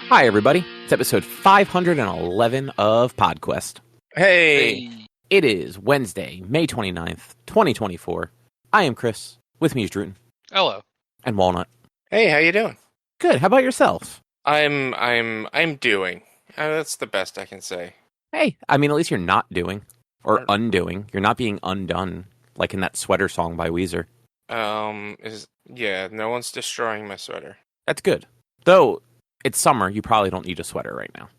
Hi, everybody. It's episode 511 of PodQuest. Hey. It is Wednesday, May 29th, 2024. I am Chris. With me is Druten. Hello. And Walnut. Hey, how you doing? Good. How about yourself? I'm doing. That's the best I can say. Hey, I mean, at least you're not doing. Or undoing. You're not being undone. Like in that sweater song by Weezer. No one's destroying my sweater. That's good. Though, it's summer. You probably don't need a sweater right now.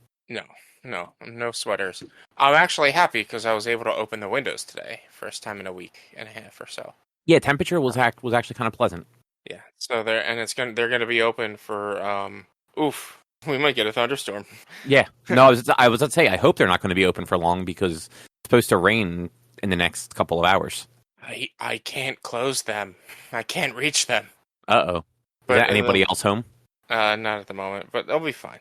No sweaters. I'm actually happy because I was able to open the windows today. First time in a week and a half or so. Yeah, temperature was actually kind of pleasant. Yeah, so they're gonna be open for we might get a thunderstorm. Yeah, no, I was gonna say I hope they're not going to be open for long because it's supposed to rain in the next couple of hours. I can't close them. I can't reach them. Uh-oh. Is that anybody else home? Not at the moment, but they'll be fine.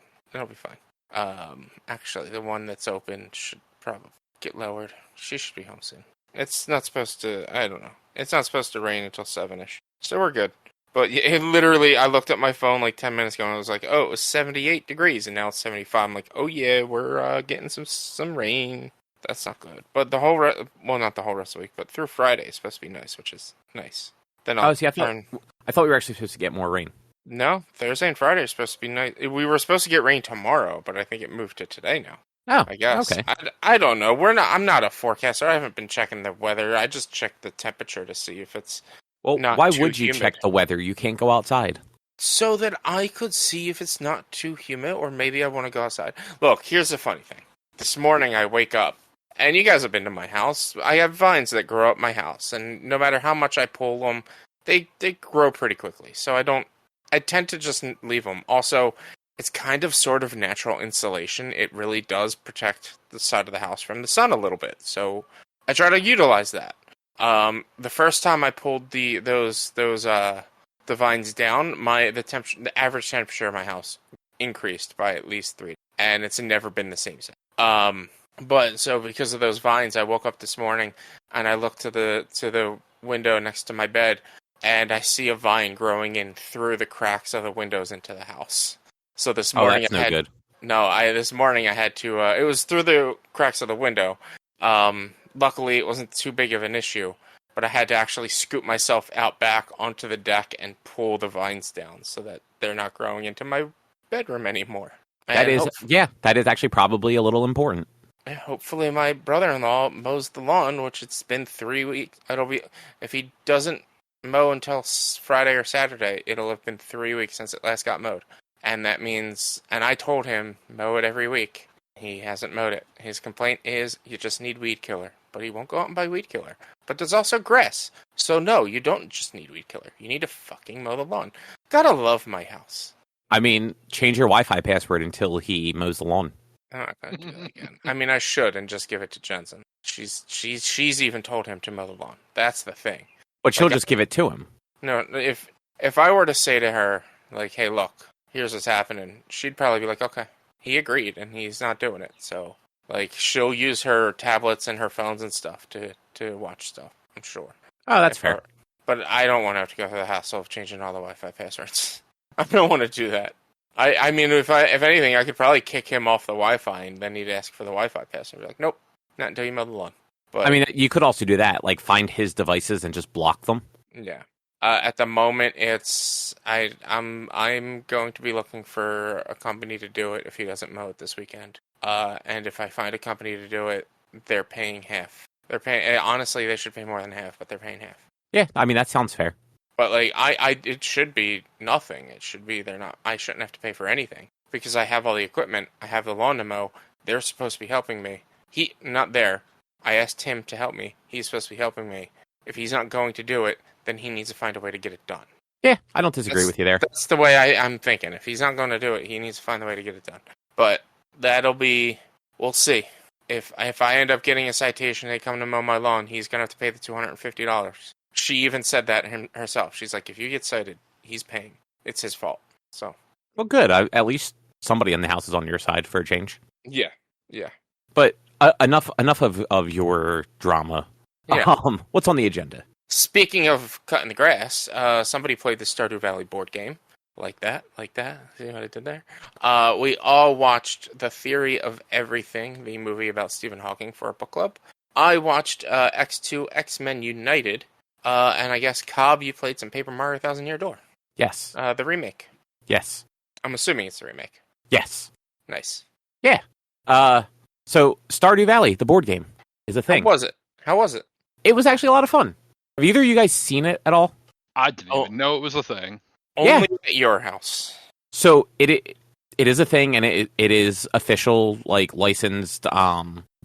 Actually, the one that's open should probably get lowered. She should be home soon. It's not supposed to, I don't know. It's not supposed to rain until 7-ish. So we're good. But it literally, I looked at my phone like 10 minutes ago and I was like, oh, it was 78 degrees and now it's 75. I'm like, oh yeah, we're getting some rain. That's not good. But not the whole rest of the week, but through Friday it's supposed to be nice, which is nice. Then I thought we were actually supposed to get more rain. No, Thursday and Friday are supposed to be nice. We were supposed to get rain tomorrow, but I think it moved to today now. Oh, I guess. Okay. I don't know. I'm not a forecaster. I haven't been checking the weather. I just checked the temperature to see if it's not why too would you humid. check the weather? You can't go outside. So that I could see if it's not too humid, or maybe I want to go outside. Look, here's the funny thing. This morning I wake up, and you guys have been to my house. I have vines that grow up my house, and no matter how much I pull them, they grow pretty quickly. So I tend to just leave them. Also, it's kind of sort of natural insulation. It really does protect the side of the house from the sun a little bit. So I try to utilize that. The first time I pulled the vines down, the average temperature of my house increased by at least 3, and it's never been the same since. But so because of those vines, I woke up this morning and I looked to the window next to my bed. And I see a vine growing in through the cracks of the windows into the house. So this morning this morning I had to, it was through the cracks of the window. Luckily it wasn't too big of an issue, but I had to actually scoop myself out back onto the deck and pull the vines down so that they're not growing into my bedroom anymore. That is actually probably a little important. Hopefully my brother-in-law mows the lawn, which it's been 3 weeks. If he doesn't mow until Friday or Saturday, it'll have been 3 weeks since it last got mowed. And that means, and I told him, mow it every week. He hasn't mowed it. His complaint is, you just need weed killer. But he won't go out and buy weed killer. But there's also grass. So no, you don't just need weed killer. You need to fucking mow the lawn. Gotta love my house. I mean, change your Wi-Fi password until he mows the lawn. I'm not gonna do that again. I mean, I should and just give it to Jensen. She's even told him to mow the lawn. That's the thing. But she'll just give it to him. No, if I were to say to her, like, hey, look, here's what's happening, she'd probably be like, okay, he agreed, and he's not doing it. So, like, she'll use her tablets and her phones and stuff to watch stuff, I'm sure. Oh, that's fair. But I don't want to have to go through the hassle of changing all the Wi-Fi passwords. I don't want to do that. I mean, if anything, I could probably kick him off the Wi-Fi, and then he'd ask for the Wi-Fi password. Be like, nope, not until you mow the lawn. But, I mean, you could also do that, like find his devices and just block them. Yeah. At the moment, I'm going to be looking for a company to do it if he doesn't mow it this weekend. And if I find a company to do it, they're paying half. Honestly, they should pay more than half, but they're paying half. Yeah, I mean that sounds fair. But like, it should be nothing. It should be I shouldn't have to pay for anything because I have all the equipment. I have the lawn to mow. They're supposed to be helping me. Not there. I asked him to help me. He's supposed to be helping me. If he's not going to do it, then he needs to find a way to get it done. Yeah, I don't disagree with you there. That's the way I'm thinking. If he's not going to do it, he needs to find a way to get it done. But we'll see. If I end up getting a citation, they come to mow my lawn, he's going to have to pay the $250. She even said that herself. She's like, if you get cited, he's paying. It's his fault. So. Well, good. At least somebody in the house is on your side for a change. Yeah. But enough of your drama. Yeah. What's on the agenda? Speaking of cutting the grass, somebody played the Stardew Valley board game Like that. See what I did there? We all watched The Theory of Everything, the movie about Stephen Hawking, for a book club. I watched X2 X-Men United, and I guess, Cobb, you played some Paper Mario Thousand Year Door. Yes. The remake. Yes. I'm assuming it's the remake. Yes. Nice. Yeah. So Stardew Valley, the board game, is a thing. How was it? It was actually a lot of fun. Have either of you guys seen it at all? I didn't even know it was a thing. Only at your house. So it is a thing, and it is official, like, licensed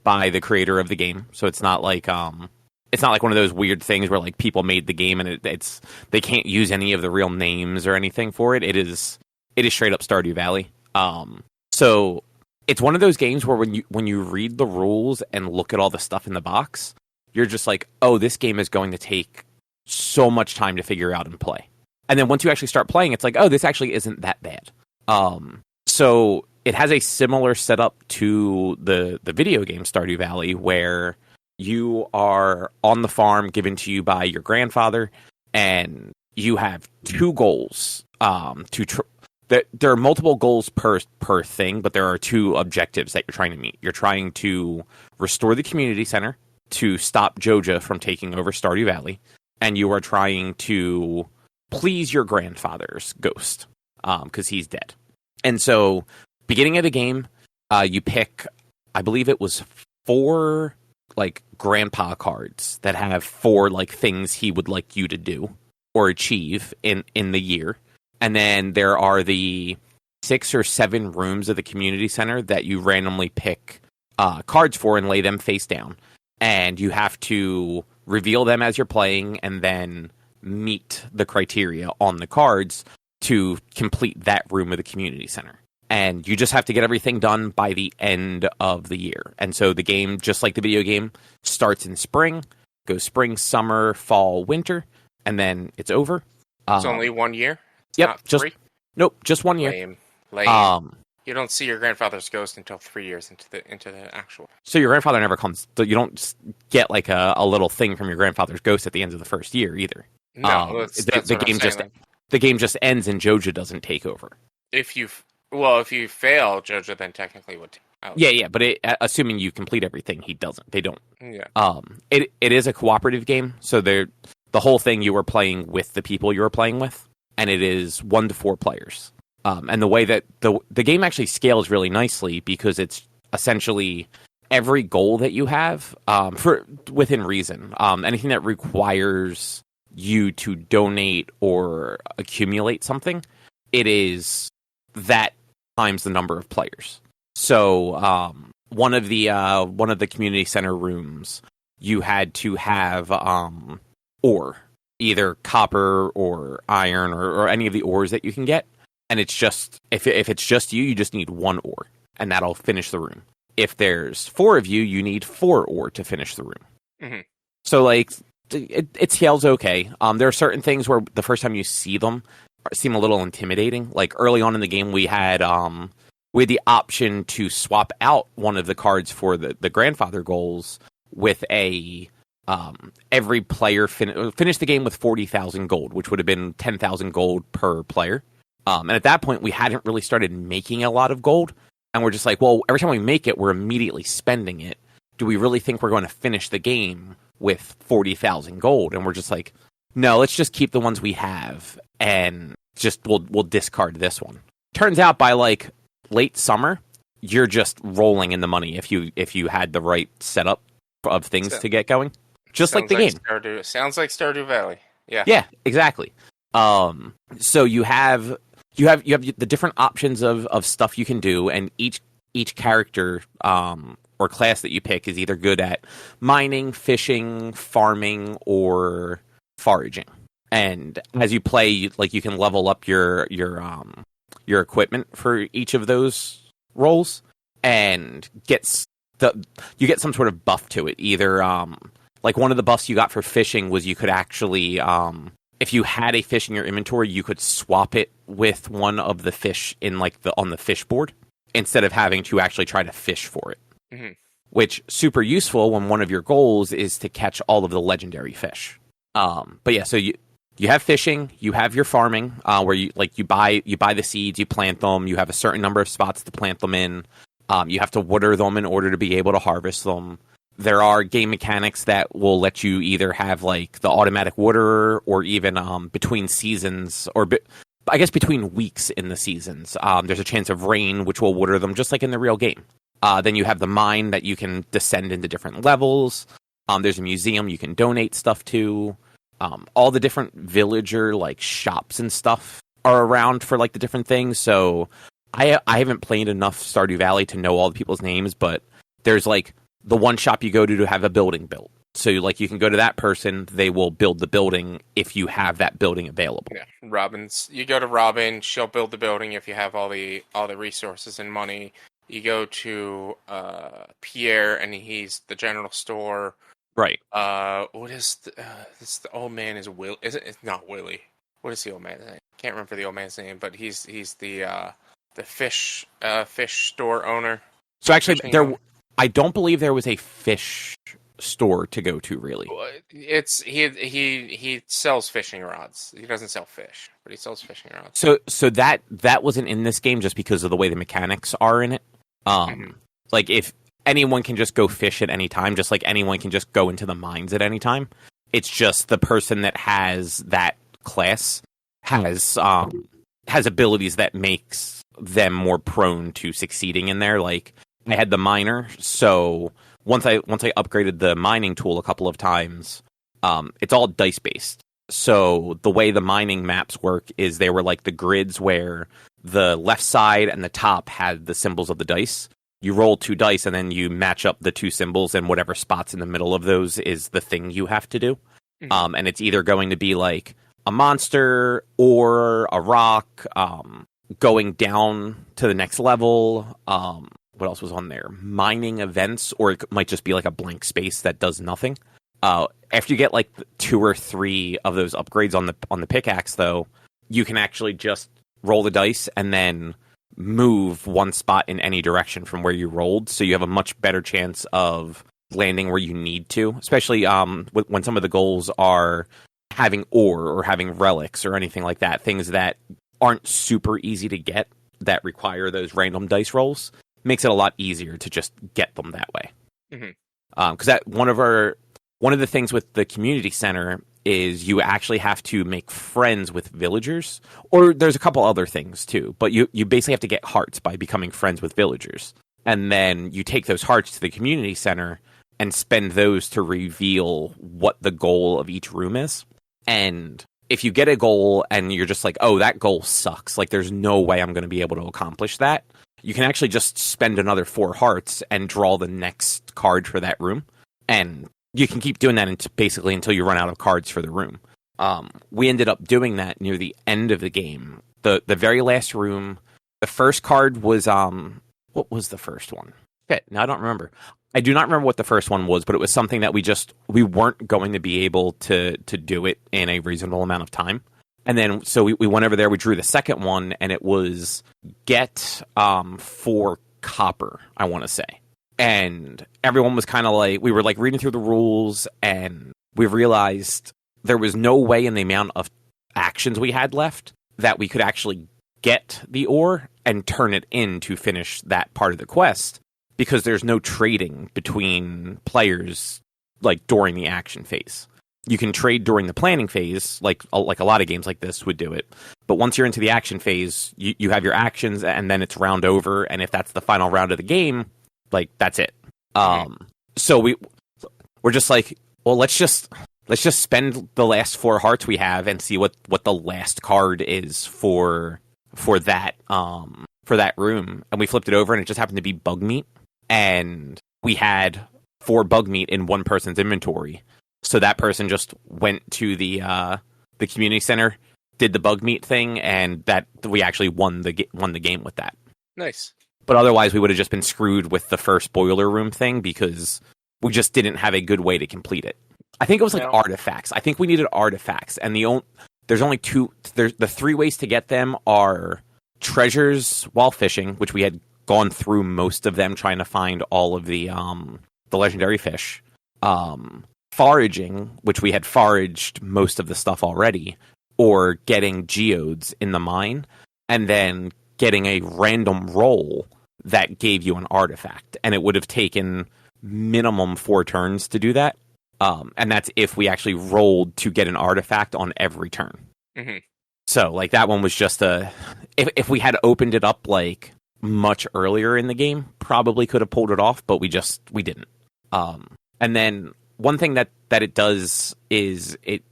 by the creator of the game. So it's not like one of those weird things where, like, people made the game and it's they can't use any of the real names or anything for it. It is straight up Stardew Valley. So it's one of those games where when you read the rules and look at all the stuff in the box, you're just like, oh, this game is going to take so much time to figure out and play. And then once you actually start playing, it's like, oh, this actually isn't that bad. So it has a similar setup to the video game Stardew Valley, where you are on the farm given to you by your grandfather, and you have two goals. There are multiple goals per thing, but there are two objectives that you're trying to meet. You're trying to restore the community center to stop Joja from taking over Stardew Valley, and you are trying to please your grandfather's ghost, because he's dead. And so, beginning of the game, you pick, I believe it was 4, like, grandpa cards that have 4, like, things he would like you to do or achieve in the year. And then there are the 6 or 7 rooms of the community center that you randomly pick cards for and lay them face down. And you have to reveal them as you're playing and then meet the criteria on the cards to complete that room of the community center. And you just have to get everything done by the end of the year. And so the game, just like the video game, starts in spring, goes spring, summer, fall, winter, and then it's over. It's only 1 year? It's Yep. not 3? Nope, just 1 year. Lame. You don't see your grandfather's ghost until 3 years into the actual. So your grandfather never comes. So you don't get like a little thing from your grandfather's ghost at the end of the first year either. No, that's the game just like, the game just ends and Joja doesn't take over. If you fail, Joja then technically would. Yeah, but assuming you complete everything, he doesn't. They don't. Yeah. It is a cooperative game, so the whole thing you were playing with the people you were playing with, and it is 1 to 4 players. And the way that the game actually scales really nicely, because it's essentially every goal that you have for within reason. Anything that requires you to donate or accumulate something, it is that times the number of players. So one of the community center rooms, you had to have ore, either copper or iron or any of the ores that you can get. And it's just, if it's just you just need 1 ore, and that'll finish the room. If there's 4 of you, you need 4 ore to finish the room. Mm-hmm. So, like, it scales okay. There are certain things where the first time you see them seem a little intimidating. Like, early on in the game, we had the option to swap out one of the cards for the grandfather goals with a every player finish the game with 40,000 gold, which would have been 10,000 gold per player. And at that point, we hadn't really started making a lot of gold. And we're just like, well, every time we make it, we're immediately spending it. Do we really think we're going to finish the game with 40,000 gold? And we're just like, no, let's just keep the ones we have. And just we'll discard this one. Turns out by like late summer, you're just rolling in the money if you had the right setup of things to get going. Just like the game. Sounds like Stardew Valley. Yeah. Yeah, exactly. So you have the different options of stuff you can do, and each character or class that you pick is either good at mining, fishing, farming, or foraging. And as you play, you can level up your equipment for each of those roles, and you get some sort of buff to it. Either like one of the buffs you got for fishing was you could actually if you had a fish in your inventory, you could swap it with one of the fish in on the fish board instead of having to actually try to fish for it. Mm-hmm. Which super useful when one of your goals is to catch all of the legendary fish. But yeah, so you have fishing, you have your farming, where you buy the seeds, you plant them, you have a certain number of spots to plant them in. You have to water them in order to be able to harvest them. There are game mechanics that will let you either have like the automatic waterer, or even between seasons, or I guess between weeks in the seasons, there's a chance of rain, which will water them just like in the real game. Then you have the mine that you can descend into different levels. There's a museum you can donate stuff to. All the different villager like shops and stuff are around for like the different things. So I haven't played enough Stardew Valley to know all the people's names, but there's like the one shop you go to have a building built. So like you can go to that person, they will build the building if you have that building available. Yeah, you go to Robin, she'll build the building if you have all the resources and money. You go to Pierre, and he's the general store. Right. What is this? The old man is Will? Is it? It's not Willie. What is the old man's name? Can't remember the old man's name, but he's the fish store owner. So actually, I don't believe there was a fish store to go to. Really, it's he sells fishing rods. He doesn't sell fish, but he sells fishing rods. So that wasn't in this game just because of the way the mechanics are in it. Like if anyone can just go fish at any time, just like anyone can just go into the mines at any time. It's just the person that has that class has abilities that makes them more prone to succeeding in there. Like I had the miner, so once I upgraded the mining tool a couple of times, it's all dice based. So the way the mining maps work is they were like the grids where the left side and the top had the symbols of the dice. You roll 2 dice, and then you match up the 2 symbols, and whatever spots in the middle of those is the thing you have to do. Mm-hmm. And it's either going to be like a monster or a rock, going down to the next level. What else was on there? Mining events, or it might just be like a blank space that does nothing. After you get like 2 or 3 of those upgrades on the pickaxe, though, you can actually just roll the dice and then move 1 spot in any direction from where you rolled, so you have a much better chance of landing where you need to, especially when some of the goals are having ore or having relics or anything like that, things that aren't super easy to get that require those random dice rolls. Makes it a lot easier to just get them that way. Because that one of the things with the community center is you actually have to make friends with villagers, or there's a couple other things too, but you basically have to get hearts by becoming friends with villagers. And then you take those hearts to the community center and spend those to reveal what the goal of each room is. And if you get a goal and you're just like, oh, that goal sucks, like there's no way I'm going to be able to accomplish that, you can actually just spend another 4 hearts and draw the next card for that room. And you can keep doing that basically until you run out of cards for the room. We ended up doing that near the end of the game. The very last room, the first card was, what was the first one? Okay, now I don't remember. I do not remember what the first one was, but it was something that we weren't going to be able to do it in a reasonable amount of time. And then, so we went over there, we drew the second one, and it was get 4 copper, I want to say. And everyone was kind of like, we were like reading through the rules, and we realized there was no way in the amount of actions we had left that we could actually get the ore and turn it in to finish that part of the quest, because there's no trading between players like during the action phase. You can trade during the planning phase, like a lot of games like this would do it. But once you're into the action phase, you have your actions, and then it's round over. And if that's the final round of the game, like that's it. So we're just like, well, let's just spend the last 4 hearts we have and see what the last card is for that room. And we flipped it over, and it just happened to be bug meat, and we had 4 bug meat in one person's inventory. So that person just went to the community center, did the bug meat thing, and that we actually won the game with that. Nice. But otherwise, we would have just been screwed with the first boiler room thing because we just didn't have a good way to complete it. I think it was like artifacts. I think we needed artifacts, and there's only 2. There's the 3 ways to get them are treasures while fishing, which we had gone through most of them trying to find all of the legendary fish. foraging, which we had foraged most of the stuff already, or getting geodes in the mine, and then getting a random roll that gave you an artifact. And it would have taken minimum 4 turns to do that. And that's if we actually rolled to get an artifact on every turn. Mm-hmm. So, like, that one was just if we had opened it up, like, much earlier in the game, probably could have pulled it off, but we didn't. And then one thing that it does is it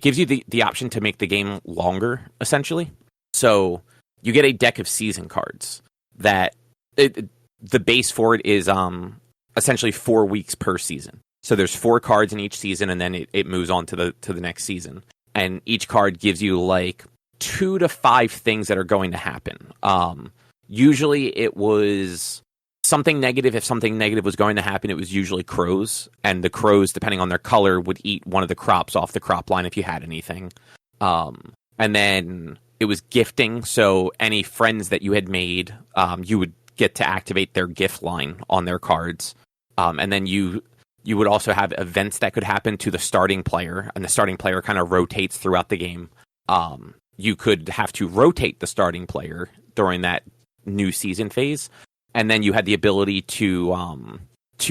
gives you the option to make the game longer, essentially. So you get a deck of season cards that the base for it is essentially 4 weeks per season. So there's 4 cards in each season, and then it moves on to the next season. And each card gives you like 2 to 5 things that are going to happen. Usually it was something negative. If something negative was going to happen, it was usually crows. And the crows, depending on their color, would eat one of the crops off the crop line if you had anything. And then it was gifting. So any friends that you had made, you would get to activate their gift line on their cards. And then you would also have events that could happen to the starting player. And the starting player kind of rotates throughout the game. You could have to rotate the starting player during that new season phase, and then you had the ability to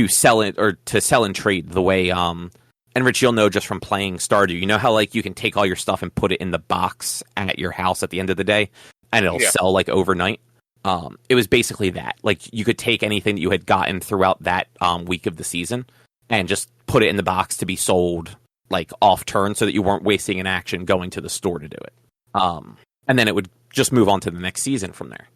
sell it or to sell and trade the way and Rich, you'll know just from playing Stardew, you know how like you can take all your stuff and put it in the box at your house at the end of the day and it'll sell like overnight. It was basically that. Like you could take anything that you had gotten throughout that week of the season and just put it in the box to be sold like off turn so that you weren't wasting an action going to the store to do it. And then it would just move on to the next season from there.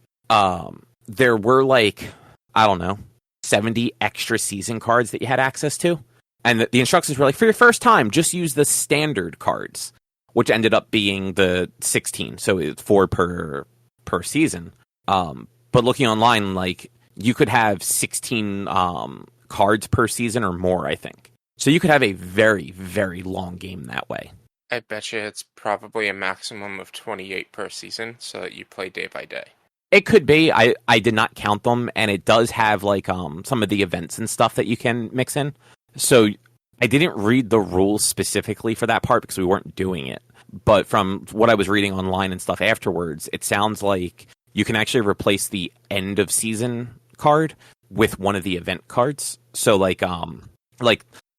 There were like, I don't know, 70 extra season cards that you had access to. And the instructions were like, for your first time, just use the standard cards, which ended up being the 16. So it's 4 per season. But looking online, like you could have 16 cards per season or more, I think. So you could have a very, very long game that way. I bet you it's probably a maximum of 28 per season, so that you play day by day. It could be. I did not count them, and it does have like some of the events and stuff that you can mix in. So I didn't read the rules specifically for that part because we weren't doing it. But from what I was reading online and stuff afterwards, it sounds like you can actually replace the end of season card with one of the event cards. So like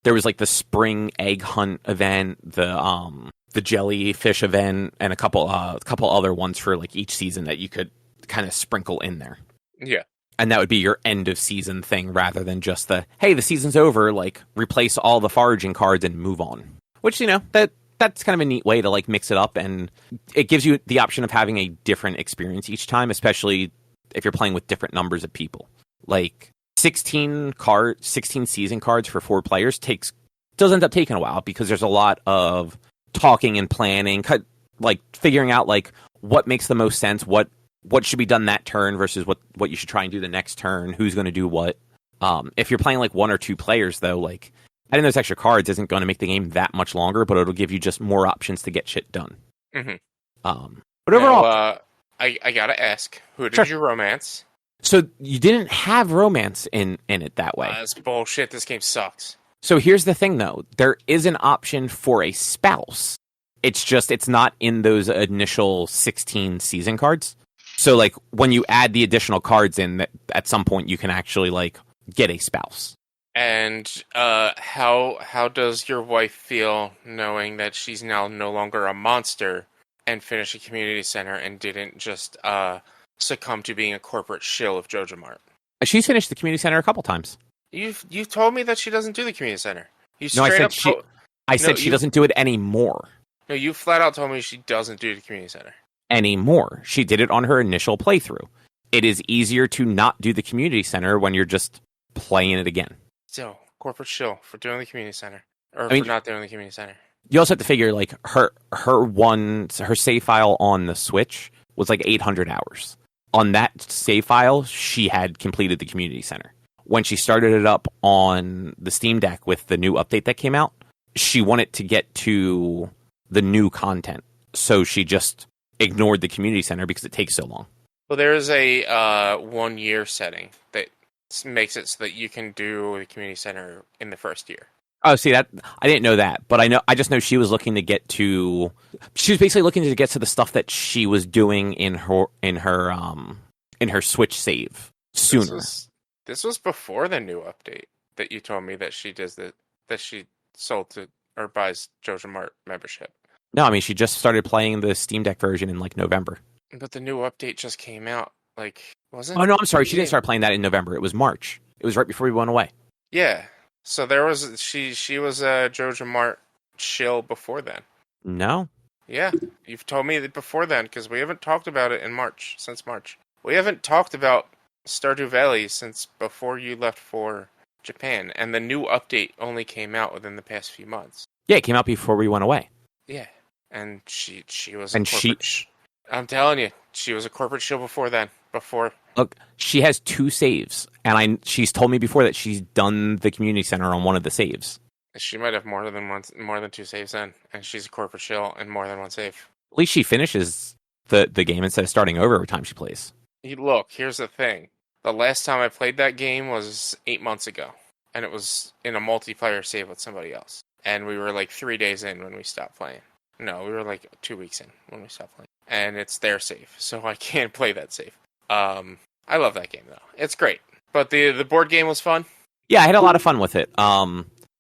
there was like the spring egg hunt event, the jellyfish event, and a couple other ones for like each season that you could kind of sprinkle in there. Yeah. And that would be your end of season thing rather than just the season's over, like replace all the foraging cards and move on. Which, you know, that's kind of a neat way to like mix it up, and it gives you the option of having a different experience each time, especially if you're playing with different numbers of people. Like 16 season cards for 4 players does end up taking a while because there's a lot of talking and planning, like figuring out like what makes the most sense, what should be done that turn versus what you should try and do the next turn, who's going to do what. If you're playing like 1 or 2 players though, like adding those extra cards isn't going to make the game that much longer, but it'll give you just more options to get shit done. Mm-hmm. But overall, I gotta ask, who did you romance? So you didn't have romance in it that way. That's bullshit. This game sucks. So here's the thing, though. There is an option for a spouse. It's not in those initial 16 season cards. So, like, when you add the additional cards in, at some point you can actually, like, get a spouse. And how does your wife feel knowing that she's now no longer a monster and finished a community center and didn't just succumb to being a corporate shill of Jojo Mart? She's finished the community center a couple times. You told me that she doesn't do the community center. I said she doesn't do it anymore. No, you flat out told me she doesn't do the community center anymore. She did it on her initial playthrough. It is easier to not do the community center when you're just playing it again. Still, corporate shill for doing the community center for not doing the community center. You also have to figure like her save file on the Switch was like 800 hours. On that save file, she had completed the community center. When she started it up on the Steam Deck with the new update that came out, she wanted to get to the new content. So she just ignored the community center because it takes so long. Well, there is a 1 year setting that makes it so that you can do the community center in the first year. Oh, see that I didn't know that, but I just know she was looking to get to. She was basically looking to get to the stuff that she was doing in her Switch save sooner. This was before the new update that you told me that she does that she sold to or buys Joja Mart membership. No, I mean she just started playing the Steam Deck version in like November. But the new update just came out. Like, wasn't? Oh no, I'm sorry. She didn't start playing that in November. It was March. It was right before we went away. Yeah. So there was she was a Joja Mart shill before then. No. Yeah, you've told me that before then because we haven't talked about it since March. We haven't talked about Stardew Valley since before you left for Japan, and the new update only came out within the past few months. Yeah, it came out before we went away. Yeah, and she was and a corporate I'm telling you, she was a corporate shill before then. Look, she has 2 saves, and she's told me before that she's done the community center on one of the saves. She might have more than 2 saves then, and she's a corporate shill and more than 1 save. At least she finishes the game instead of starting over every time she plays. Look, here's the thing. The last time I played that game was 8 months ago, and it was in a multiplayer save with somebody else. And we were like 3 days in when we stopped playing. No, we were like 2 weeks in when we stopped playing. And it's their save, so I can't play that save. I love that game though. It's great. But the board game was fun. Yeah, I had a lot of fun with it.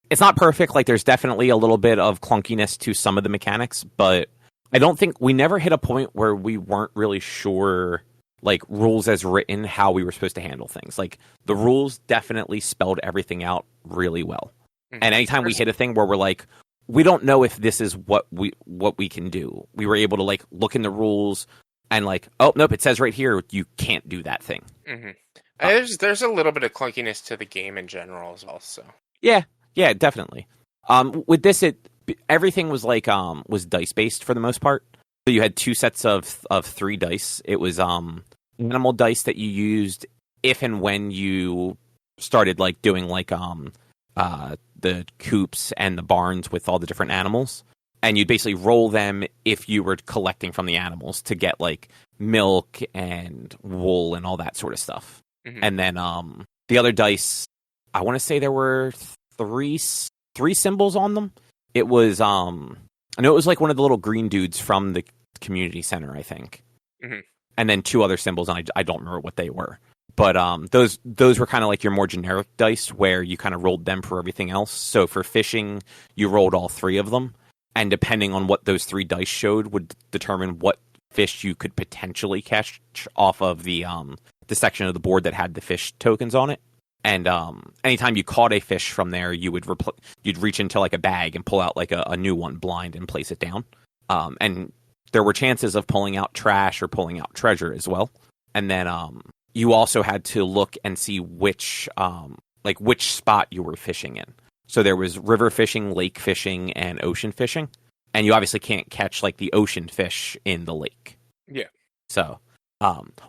It's not perfect. Like there's definitely a little bit of clunkiness to some of the mechanics, but I don't think we never hit a point where we weren't really sure, like rules as written, how we were supposed to handle things. Like the rules definitely spelled everything out really well. Mm-hmm. And anytime we hit a thing where we're like, we don't know if this is what we can do, we were able to like look in the rules and like, oh nope, it says right here you can't do that thing. Mm-hmm. There's a little bit of clunkiness to the game in general as well. So yeah, definitely. With this, everything was like was dice based for the most part. So you had 2 sets of 3 dice. It was animal dice that you used if and when you started like doing like the coops and the barns with all the different animals. And you'd basically roll them if you were collecting from the animals to get like milk and wool and all that sort of stuff. Mm-hmm. And then the other dice, I want to say there were three symbols on them. It was I know it was like one of the little green dudes from the community center, I think. Mm-hmm. And then 2 other symbols, and I don't remember what they were. But those were kind of like your more generic dice where you kind of rolled them for everything else. So for fishing, you rolled all 3 of them. And depending on what those 3 dice showed would determine what fish you could potentially catch off of the section of the board that had the fish tokens on it. And anytime you caught a fish from there, you'd reach into like a bag and pull out like a new one blind and place it down. And there were chances of pulling out trash or pulling out treasure as well. And then you also had to look and see which spot you were fishing in. So there was river fishing, lake fishing, and ocean fishing. And you obviously can't catch like the ocean fish in the lake. Yeah. So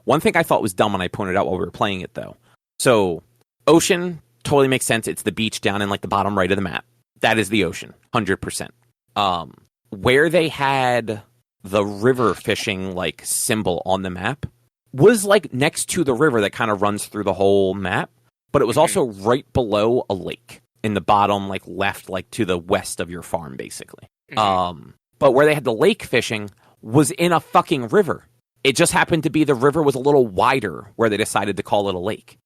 one thing I thought was dumb when I pointed out while we were playing it though. So ocean totally makes sense. It's the beach down in like the bottom right of the map. That is the ocean, 100%. Where they had the river fishing like symbol on the map was like next to the river that kind of runs through the whole map, but it was also right below a lake in the bottom, like left, like to the west of your farm, basically. Mm-hmm. But where they had the lake fishing was in a fucking river. It just happened to be the river was a little wider where they decided to call it a lake.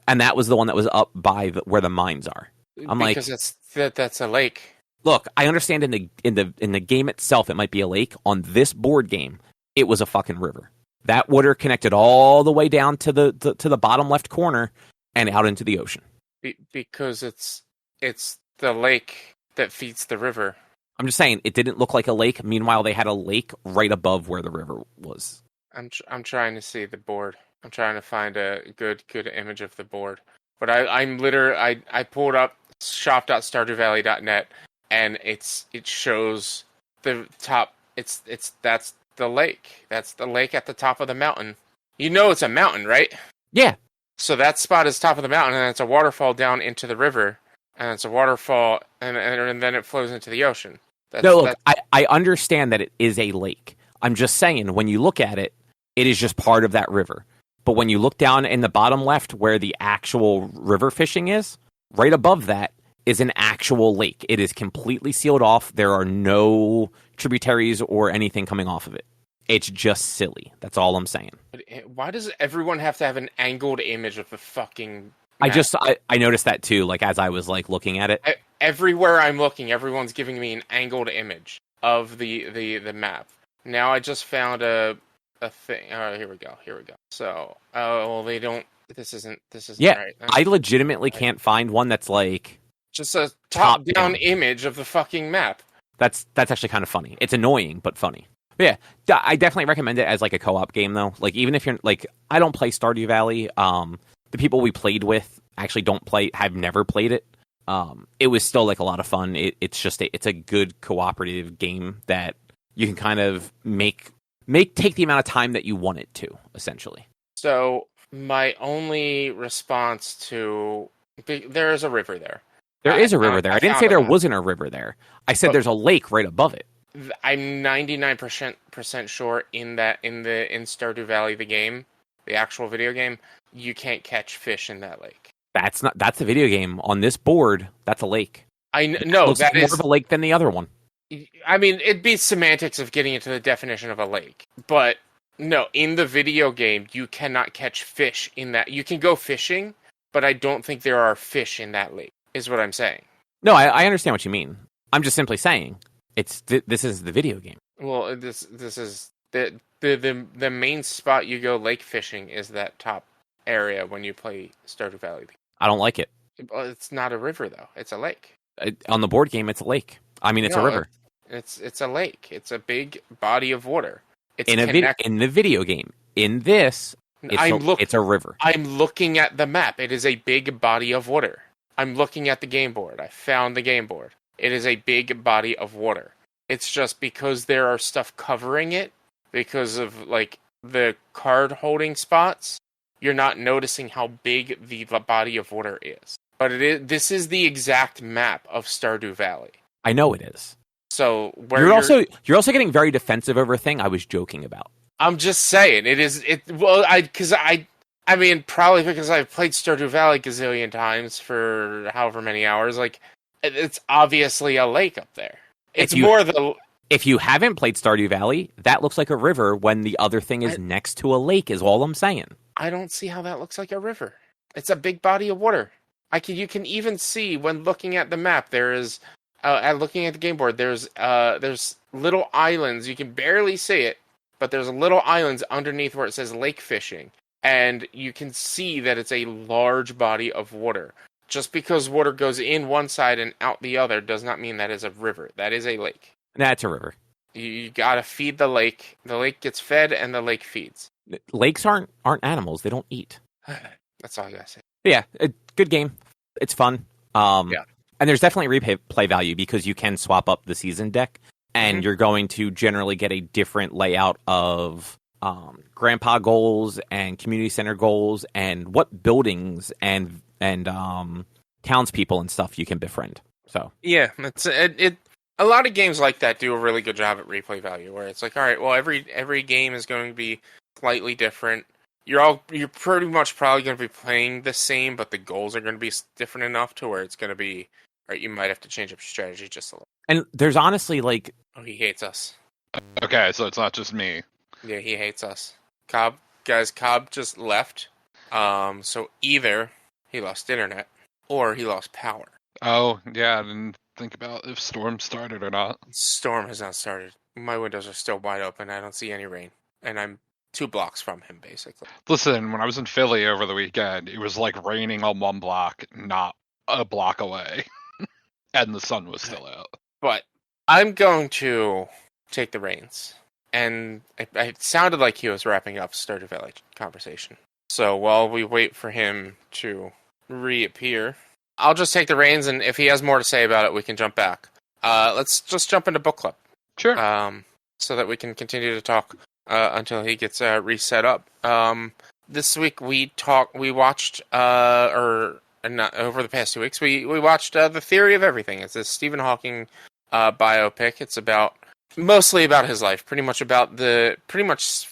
And that was the one that was up by where the mines are. Because that's a lake. Look, I understand in the game itself it might be a lake. On this board game, it was a fucking river. That water connected all the way down to the bottom left corner and out into the ocean. Because it's the lake that feeds the river. I'm just saying it didn't look like a lake. Meanwhile, they had a lake right above where the river was. I'm trying to see the board. I'm trying to find a good image of the board. But I pulled up shop.stardewvalley.net and it shows the top. That's the lake. That's the lake at the top of the mountain. You know it's a mountain, right? Yeah. So that spot is top of the mountain, and it's a waterfall down into the river, and it's a waterfall, and then it flows into the ocean. I understand that it is a lake. I'm just saying, when you look at it, it is just part of that river. But when you look down in the bottom left where the actual river fishing is, right above that is an actual lake. It is completely sealed off. There are no tributaries or anything coming off of it. It's just silly. That's all I'm saying. Why does everyone have to have an angled image of the fucking map? I noticed that too, like as I was like looking at it. Everywhere I'm looking, everyone's giving me an angled image of the map. Now I just found a thing. Oh, here we go. So, well, they don't. This isn't right. I legitimately can't find one that's like just a top-down image of the fucking map. That's actually kind of funny. It's annoying, but funny. But yeah, I definitely recommend it as like a co-op game though. Like even if you're like, I don't play Stardew Valley. The people we played with actually have never played it. It was still like a lot of fun. It's a good cooperative game that you can kind of take the amount of time that you want it to, essentially. So my only response to there is a river there. There is a river there. I didn't say there wasn't a river there. I said there's a lake right above it. I'm 99% sure in Stardew Valley, the game, the actual video game, you can't catch fish in that lake. That's the video game. On this board, that's a lake. I know that more is of a lake than the other one. I mean, it'd be semantics of getting into the definition of a lake, but no, in the video game, you cannot catch fish in that. You can go fishing, but I don't think there are fish in that lake. Is what I'm saying. No, I understand what you mean. I'm just simply saying this is the video game. Well, this is the main spot you go lake fishing is that top area when you play Stardew Valley. I don't like it. It's not a river though; it's a lake. On the board game, it's a lake. I mean, it's a river. It's a lake. It's a big body of water. It's in the video game. In this, it's a river. I'm looking at the map. It is a big body of water. I'm looking at the game board. I found the game board. It is a big body of water. It's just because there are stuff covering it, because of like the card holding spots, you're not noticing how big the body of water is. But this is the exact map of Stardew Valley. I know it is. So you're also getting very defensive over a thing I was joking about. I'm just saying I mean, probably because I've played Stardew Valley gazillion times for however many hours. Like, it's obviously a lake up there. If you haven't played Stardew Valley, that looks like a river when the other thing is next to a lake, is all I'm saying. I don't see how that looks like a river. It's a big body of water. You can even see when looking at the map, there is, looking at the game board, there's little islands. You can barely see it, but there's little islands underneath where it says lake fishing. And you can see that it's a large body of water. Just because water goes in one side and out the other does not mean that is a river. That is a lake. That's a river. You gotta feed the lake. The lake gets fed and the lake feeds. Lakes aren't animals. They don't eat. That's all I gotta say. Yeah, good game. It's fun. And there's definitely replay value because you can swap up the season deck. And you're going to generally get a different layout of grandpa goals and community center goals and what buildings and townspeople and stuff you can befriend. So yeah, a lot of games like that do a really good job at replay value, where it's like, all right, well, every game is going to be slightly different. You're pretty much probably going to be playing the same, but the goals are going to be different enough to where it's going to be, all right, you might have to change up your strategy just a little. And there's honestly like, oh, he hates us. Okay, so it's not just me. Yeah, he hates us. Cobb just left. So either he lost internet or he lost power. Oh, yeah, I didn't think about if Storm started or not. Storm has not started. My windows are still wide open. I don't see any rain. And I'm 2 blocks from him, basically. Listen, when I was in Philly over the weekend, it was like raining on 1 block, not a block away. And the sun was still out. But I'm going to take the reins. And it sounded like he was wrapping up Stardew Valley conversation. So while we wait for him to reappear, I'll just take the reins, and if he has more to say about it, we can jump back. Let's just jump into book club. Sure. So that we can continue to talk until he gets reset up. This week we watched, over the past 2 weeks, we watched The Theory of Everything. It's a Stephen Hawking biopic. It's mostly about his life, pretty much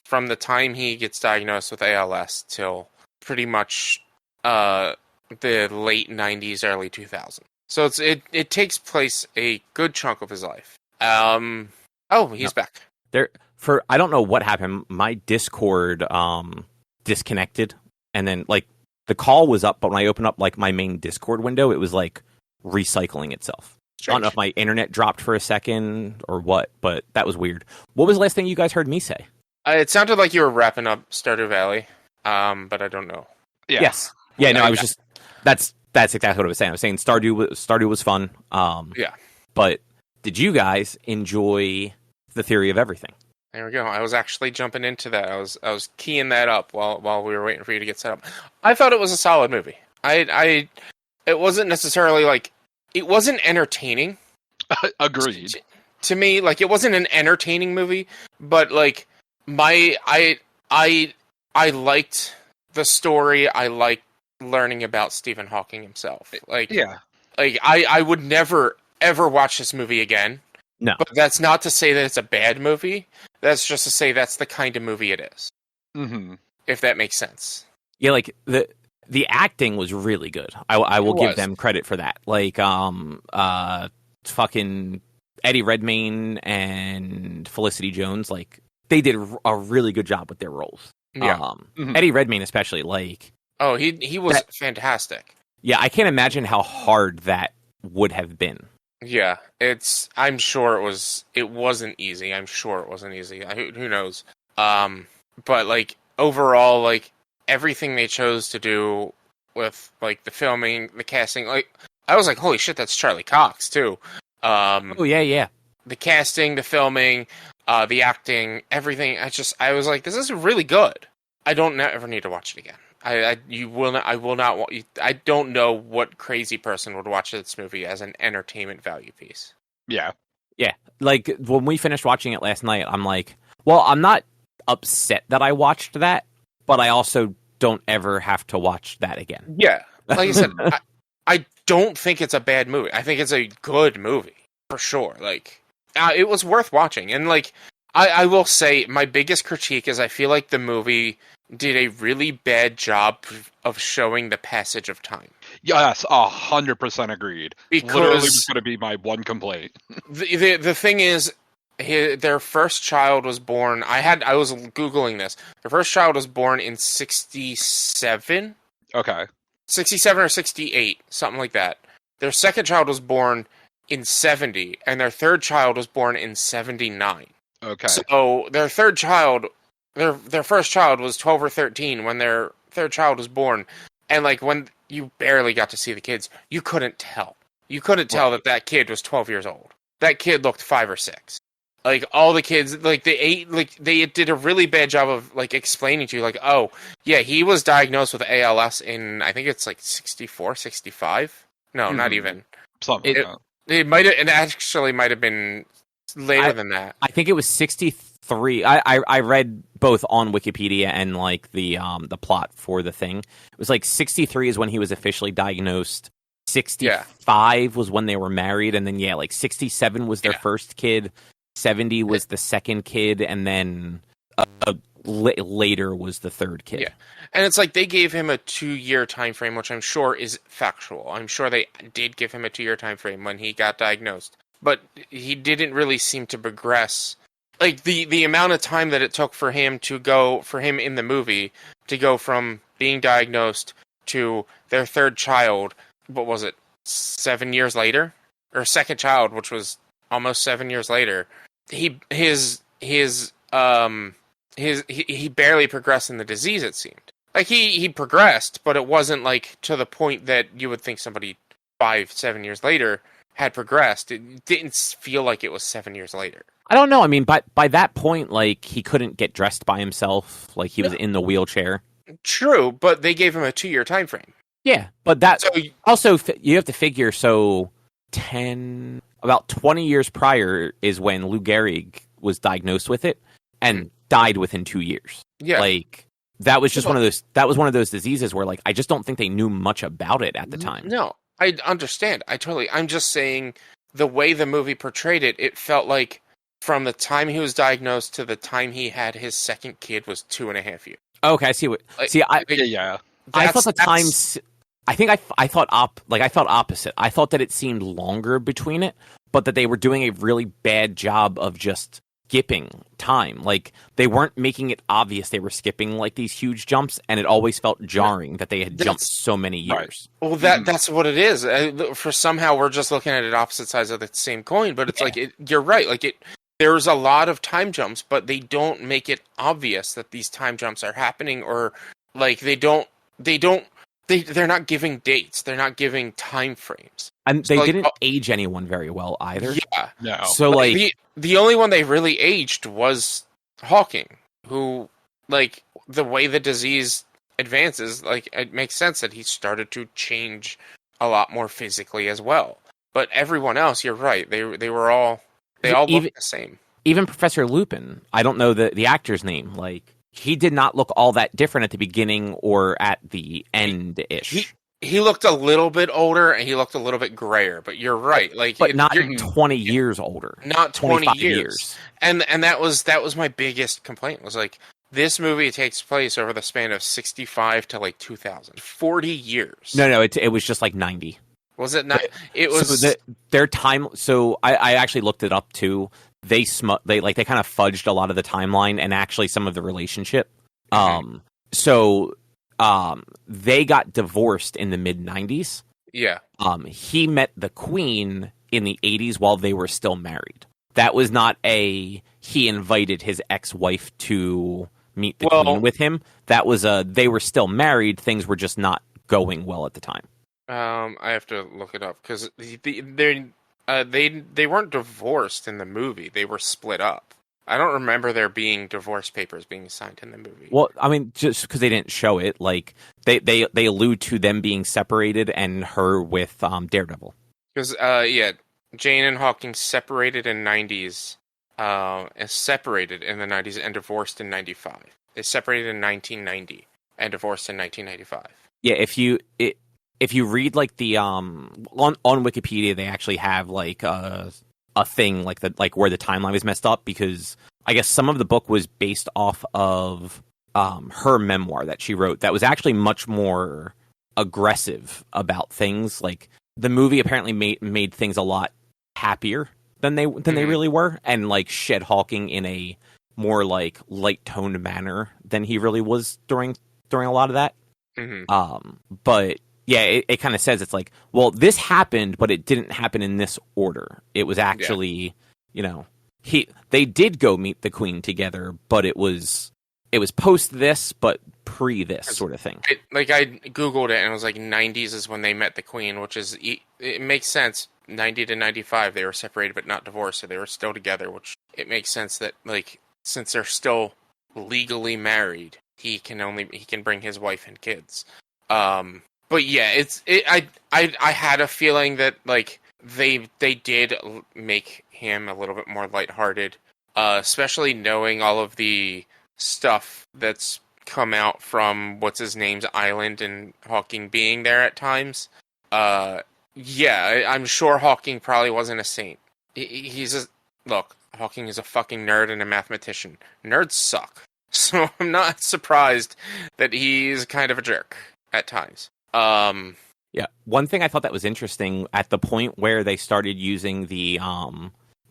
from the time he gets diagnosed with ALS till pretty much the late 90s, early 2000s. So it takes place a good chunk of his life. He's back. I don't know what happened. My Discord disconnected, and then like the call was up, but when I opened up like my main Discord window, it was like recycling itself. Strange. I don't know if my internet dropped for a second or what, but that was weird. What was the last thing you guys heard me say? It sounded like you were wrapping up Stardew Valley, but I don't know. Yeah. Yes. Yeah. No, I was just that's exactly what I was saying. I was saying Stardew was fun. Yeah. But did you guys enjoy The Theory of Everything? There we go. I was actually jumping into that. I was keying that up while we were waiting for you to get set up. I thought it was a solid movie. It wasn't necessarily like it wasn't entertaining. Agreed. To me, like it wasn't an entertaining movie, but like I liked the story. I liked learning about Stephen Hawking himself. Like I would never ever watch this movie again. No. But that's not to say that it's a bad movie. That's just to say that's the kind of movie it is. Mm-hmm. If that makes sense. Yeah, like the acting was really good. I will give them credit for that. Like fucking Eddie Redmayne and Felicity Jones, like they did a really good job with their roles. Yeah. Eddie Redmayne especially, like he was fantastic. Yeah, I can't imagine how hard that would have been. Yeah, I'm sure it wasn't easy. I'm sure it wasn't easy. Who knows? But like overall, like everything they chose to do with like the filming, the casting, like I was like, holy shit, that's Charlie Cox too. Oh yeah. The casting, the filming, the acting, everything. I was like, this is really good. I don't ever need to watch it again. I will not. I don't know what crazy person would watch this movie as an entertainment value piece. Yeah. Like when we finished watching it last night, I'm like, well, I'm not upset that I watched that, but I also don't ever have to watch that again. Yeah, like I said, I don't think it's a bad movie. I think it's a good movie for sure. Like it was worth watching, and like I will say, my biggest critique is I feel like the movie did a really bad job of showing the passage of time. Yes, 100% agreed. Because literally was going to be my one complaint. The thing is, their first child was born. I was Googling this. Their first child was born in 67? Okay. 67 or 68, something like that. Their second child was born in 70, and their third child was born in 79. Okay. So their third child, their first child was 12 or 13 when their third child was born. And like when you barely got to see the kids, you couldn't tell. You couldn't tell that kid was 12 years old. That kid looked 5 or 6. Like all the kids, like they did a really bad job of like explaining to you, like, oh yeah, he was diagnosed with ALS in I think it's like 64, 65. No, not even. Something. It might have, and actually might have been later than that. I think it was 63. I read both on Wikipedia and like the plot for the thing. It was like 63 is when he was officially diagnosed. 65 was when they were married, and then like 67 was their first kid. 70 was the second kid, and then later was the third kid. Yeah, and it's like they gave him a 2-year time frame, which I'm sure is factual. I'm sure they did give him a 2-year time frame when he got diagnosed, but he didn't really seem to progress. Like the amount of time that it took for him in the movie to go from being diagnosed to their third child, what was it, 7 years later, or second child, which was almost 7 years later. He barely progressed in the disease, it seemed. Like he progressed, but it wasn't like to the point that you would think somebody 5-7 years later had progressed. It didn't feel like it was 7 years later. I don't know. I mean, by that point, like he couldn't get dressed by himself. Like he was in the wheelchair. True, but they gave him a 2-year time frame. Yeah, but that also you have to figure. So about 20 years prior is when Lou Gehrig was diagnosed with it and died within 2 years. Yeah, like that was just one of those. That was one of those diseases where like I just don't think they knew much about it at the time. No, I understand. I'm just saying the way the movie portrayed it, it felt like from the time he was diagnosed to the time he had his second kid was 2.5 years. Okay, I see what. Yeah. I thought the time. I think I thought I felt opposite. I thought that it seemed longer between it, but that they were doing a really bad job of just skipping time. Like, they weren't making it obvious they were skipping like these huge jumps, and it always felt jarring that they had jumped so many years. Right. Well, that's what it is. For somehow we're just looking at it opposite sides of the same coin, but it's you're right. Like, there's a lot of time jumps, but they don't make it obvious that these time jumps are happening, or like they're not giving dates. They're not giving time frames. And they didn't age anyone very well either. Yeah. No. So like the only one they really aged was Hawking, who, like, the way the disease advances, like, it makes sense that he started to change a lot more physically as well. But everyone else, you're right. They all look the same. Even Professor Lupin, I don't know the actor's name. Like, he did not look all that different at the beginning or at the end-ish. He looked a little bit older and he looked a little bit grayer, but you're right. Like, but not 20 years older. Not 20 years. And that was my biggest complaint, was like, this movie takes place over the span of 65 to like 2000. 40 years. No, it was just like 90. Was it not? It was so their time. So I actually looked it up too. They kind of fudged a lot of the timeline and actually some of the relationship. They got divorced in the mid 90s. Yeah. He met the Queen in the 80s while they were still married. That was not he invited his ex-wife to meet the Queen with him. That was they were still married. Things were just not going well at the time. I have to look it up because they weren't divorced in the movie. They were split up. I don't remember there being divorce papers being signed in the movie. Well, I mean, just because they didn't show it, like they allude to them being separated and her with Daredevil. Because Jane and Hawking separated in '90s, and separated in the '90s and divorced in '95. They separated in 1990 and divorced in 1995. Yeah, if you read like the on Wikipedia, they actually have like a thing like where the timeline was messed up, because I guess some of the book was based off of her memoir that she wrote that was actually much more aggressive about things. Like, the movie apparently made things a lot happier than they really were, and like shed Hawking in a more like light toned manner than he really was during a lot of that. But yeah, it kind of says, it's like, well, this happened, but it didn't happen in this order. It was actually, they did go meet the Queen together, but it was post this, but pre this sort of thing. I Googled it and it was like 90s is when they met the Queen, which is, it makes sense. 90 to 95, they were separated but not divorced, so they were still together, which it makes sense that, like, since they're still legally married, he can bring his wife and kids. But yeah, I had a feeling that, like, they did make him a little bit more lighthearted, especially knowing all of the stuff that's come out from what's his name's island and Hawking being there at times. Yeah, I'm sure Hawking probably wasn't a saint. Hawking is a fucking nerd and a mathematician. Nerds suck. So I'm not surprised that he's kind of a jerk at times. Yeah, one thing I thought that was interesting, at the point where they started using the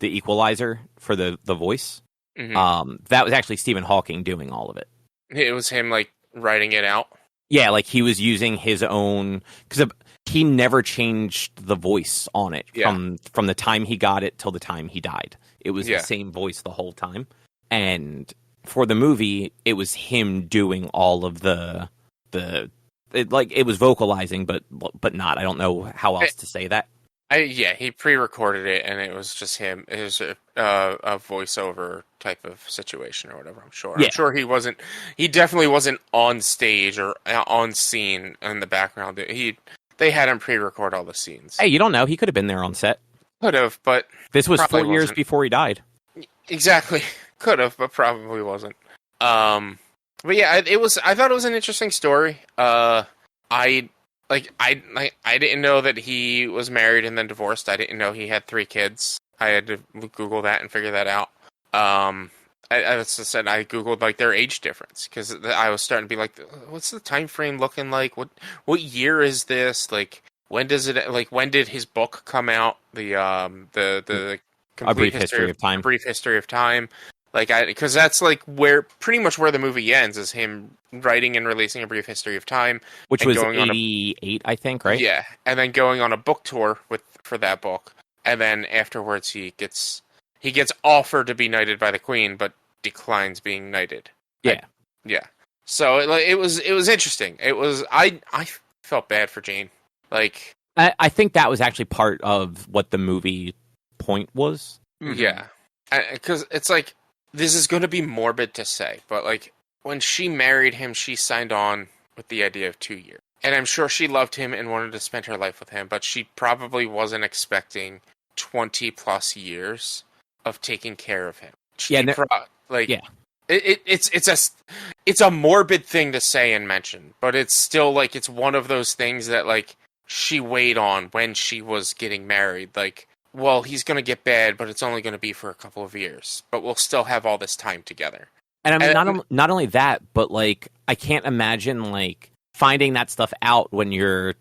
equalizer for the voice, that was actually Stephen Hawking doing all of it. It was him, like, writing it out? Yeah, like, he was using his own, because he never changed the voice on it from the time he got it till the time he died. It was the same voice the whole time. And for the movie, it was him doing all of it was vocalizing, but not. I don't know how else to say that. He pre-recorded it, and it was just him. It was a voiceover type of situation or whatever, I'm sure. Yeah. I'm sure he wasn't... He definitely wasn't on stage or on scene in the background. They had him pre-record all the scenes. Hey, you don't know. He could have been there on set. Could have, but... This was 4 years before he died. Exactly. Could have, but probably wasn't. But yeah, I thought it was an interesting story. I didn't know that he was married and then divorced. I didn't know he had 3 kids. I had to Google that and figure that out. as I said, I googled like their age difference because I was starting to be like, what's the time frame looking like? What year is this? Like, when does it? Like, when did his book come out? The A Brief History of Time. A Brief History of Time. Like, because that's like pretty much where the movie ends is him writing and releasing A Brief History of Time, which was 88, I think, right? Yeah, and then going on a book tour for that book, and then afterwards he gets offered to be knighted by the Queen, but declines being knighted. Yeah, yeah. So it was interesting. It was I felt bad for Jane. Like, I think that was actually part of what the movie point was. Mm-hmm. Yeah, because it's like, this is going to be morbid to say, but like, when she married him, she signed on with the idea of 2 years. And I'm sure she loved him and wanted to spend her life with him, but she probably wasn't expecting 20 plus years of taking care of him. It's a morbid thing to say and mention, but it's still like, it's one of those things that like she weighed on when she was getting married. Like, well, he's going to get bad, but it's only going to be for a couple of years, but we'll still have all this time together. And I mean, not only that, but like, I can't imagine like finding that stuff out when you're,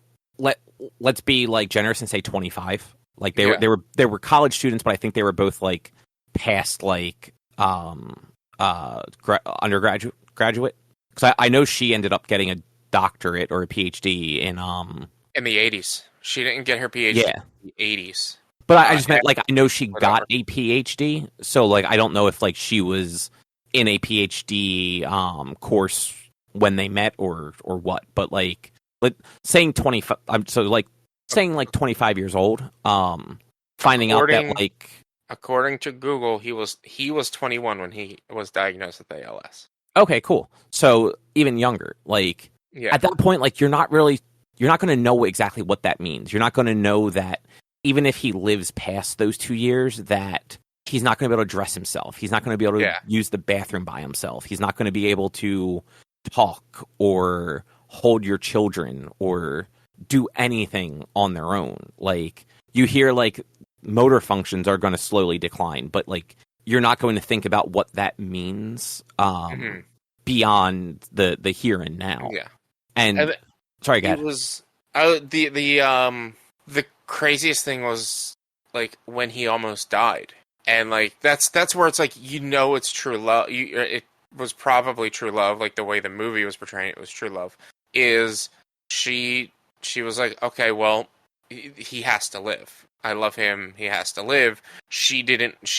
let's be like generous and say 25. Like they were college students, but I think they were both like past like undergraduate. Because I know she ended up getting a doctorate or a PhD in the 80s. She didn't get her PhD in the 80s. But I just meant like, I know she got a PhD, so like I don't know if like she was in a PhD course when they met or what. But like saying 25, saying like 25 years old, finding out that like, according to Google, he was 21 when he was diagnosed with ALS. Okay, cool. So even younger, like at that point, like you're not going to know exactly what that means. You're not going to know that even if he lives past those 2 years, that he's not going to be able to dress himself. He's not going to be able to use the bathroom by himself. He's not going to be able to talk or hold your children or do anything on their own. Like, you hear like motor functions are going to slowly decline, but like you're not going to think about what that means beyond the here and now. Yeah. And sorry, go ahead. It was the craziest thing was like when he almost died, and like that's where it's like, you know, it's true love. It was probably true love, like the way the movie was portraying it was true love. Is she was like, okay, well, he has to live. I love him. He has to live. She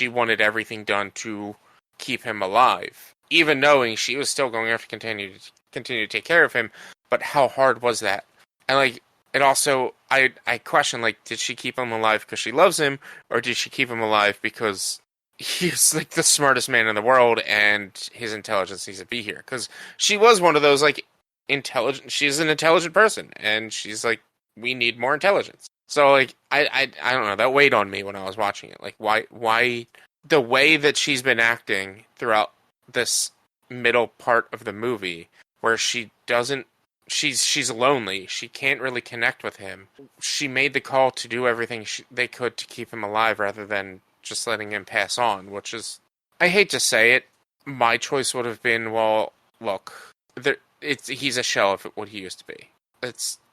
wanted everything done to keep him alive, even knowing she was still going to have to continue to take care of him. But how hard was that? And like, it also, I question, like, did she keep him alive because she loves him, or did she keep him alive because he's like the smartest man in the world and his intelligence needs to be here? Because she was one of those like intelligent. She's an intelligent person, and she's like, we need more intelligence. So like, I don't know, that weighed on me when I was watching it. Like, why the way that she's been acting throughout this middle part of the movie, where she doesn't. She's lonely. She can't really connect with him. She made the call to do everything they could to keep him alive rather than just letting him pass on, which is, I hate to say it, my choice would have been, well, look, he's a shell of what he used to be.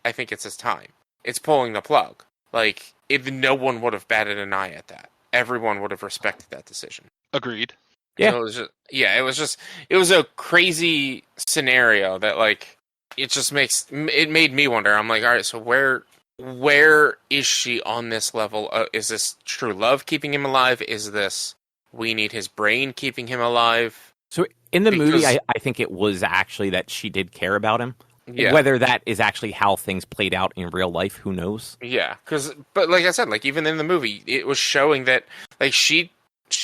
I think it's his time. It's pulling the plug. Like, if no one would have batted an eye at that, everyone would have respected that decision. Agreed. Yeah. So it was a crazy scenario that like, it made me wonder. I'm like, all right, so where is she on this level? Is this true love keeping him alive? Is this, we need his brain keeping him alive? So in the movie, I think it was actually that she did care about him. Yeah. Whether that is actually how things played out in real life, who knows? Yeah, but like I said, like even in the movie, it was showing that like she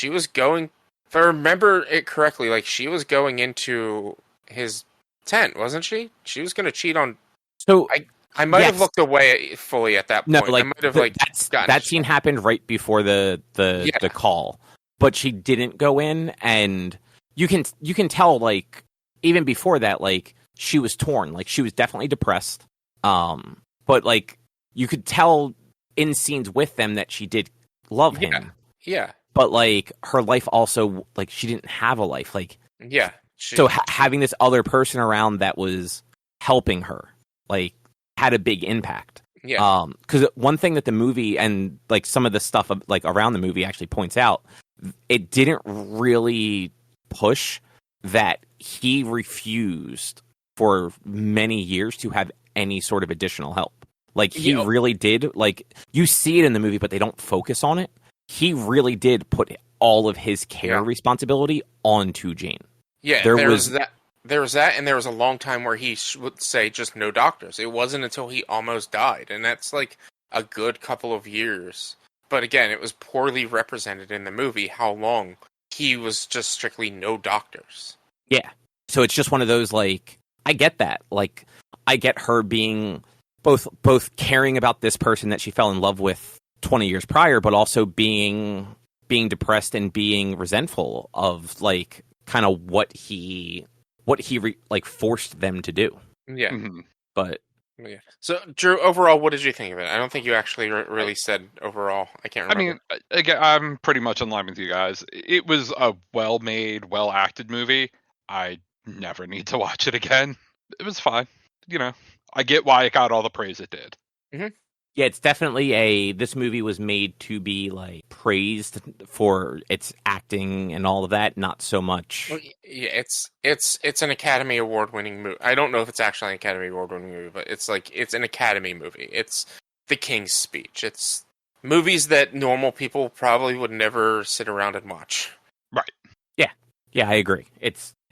was going, if I remember it correctly, like she was going into his tent, wasn't she? She was going to cheat on. So I might have looked away fully at that point. No, like I might have that scene happened right before the call, but she didn't go in, and you can tell like even before that, like she was torn, like she was definitely depressed. But like you could tell in scenes with them that she did love him. Yeah. but like her life also, like she didn't have a life. Like Yeah. having this other person around that was helping her, like, had a big impact. Yeah. Because one thing that the movie and like some of the stuff like around the movie actually points out, it didn't really push that he refused for many years to have any sort of additional help. Like he really did. Like you see it in the movie, but they don't focus on it. He really did put all of his care responsibility onto Jane. Yeah, there was that. There was that, and there was a long time where he would say just no doctors. It wasn't until he almost died, and that's like a good couple of years. But again, it was poorly represented in the movie how long he was just strictly no doctors. Yeah. So it's just one of those, like, I get that. Like, I get her being both caring about this person that she fell in love with 20 years prior, but also being depressed and being resentful of, like, kind of what he forced them to do. Yeah. Mm-hmm. But yeah. So, Drew, overall, what did you think of it? I don't think you actually really said overall. I can't remember. I mean, again, I'm pretty much in line with you guys. It was a well-made, well-acted movie. I never need to watch it again. It was fine. You know, I get why it got all the praise it did. Mm-hmm. yeah, it's definitely this movie was made to be like praised for its acting and all of that, not so much. Well, yeah, it's an Academy Award winning movie. I don't know if it's actually an Academy Award winning movie, but it's an Academy movie. It's The King's Speech. It's movies that normal people probably would never sit around and watch. Right. Yeah, I agree.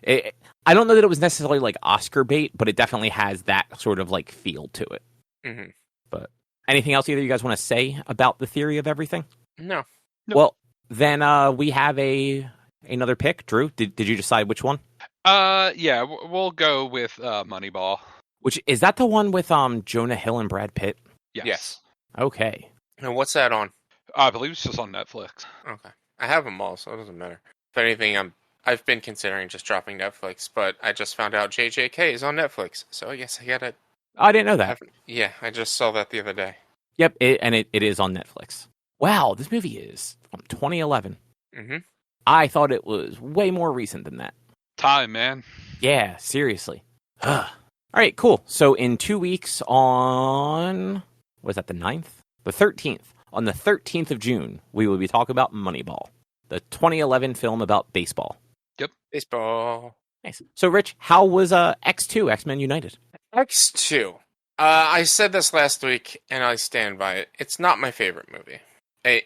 I don't know that it was necessarily like Oscar bait, but it definitely has that sort of like feel to it. Mm-hmm. But anything else either you guys want to say about the theory of everything? No. Well, then we have another pick. Drew, did you decide which one? Yeah, we'll go with Moneyball. Which is that the one with Jonah Hill and Brad Pitt? Yes. Okay. And what's that on? I believe it's just on Netflix. Okay. I have them all, so it doesn't matter. If anything, I've been considering just dropping Netflix, but I just found out JJK is on Netflix, so I guess I gotta... I didn't know that. Yeah, I just saw that the other day. Yep, it is on Netflix. Wow, this movie is from 2011. Mm-hmm. I thought it was way more recent than that. Time, man. Yeah, seriously. All right, cool. So in 2 weeks on... Was that the 9th? The 13th. On the 13th of June, we will be talking about Moneyball, the 2011 film about baseball. Yep. Baseball. Nice. So, Rich, how was X2, X-Men United? X2. I said this last week, and I stand by it. It's not my favorite movie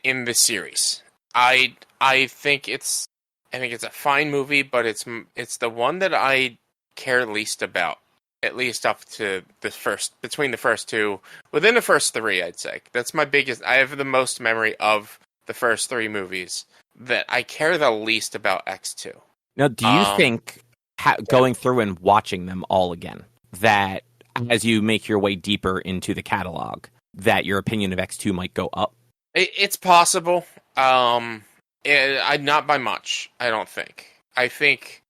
in the series. I think it's a fine movie, but it's the one that I care least about. At least up to between the first two, within the first three, I'd say. That's my biggest. I have the most memory of the first three movies that I care the least about X2. Now, do you think going through and watching them all again, that as you make your way deeper into the catalog, that your opinion of X2 might go up? It's possible. Not by much, I don't think. I think,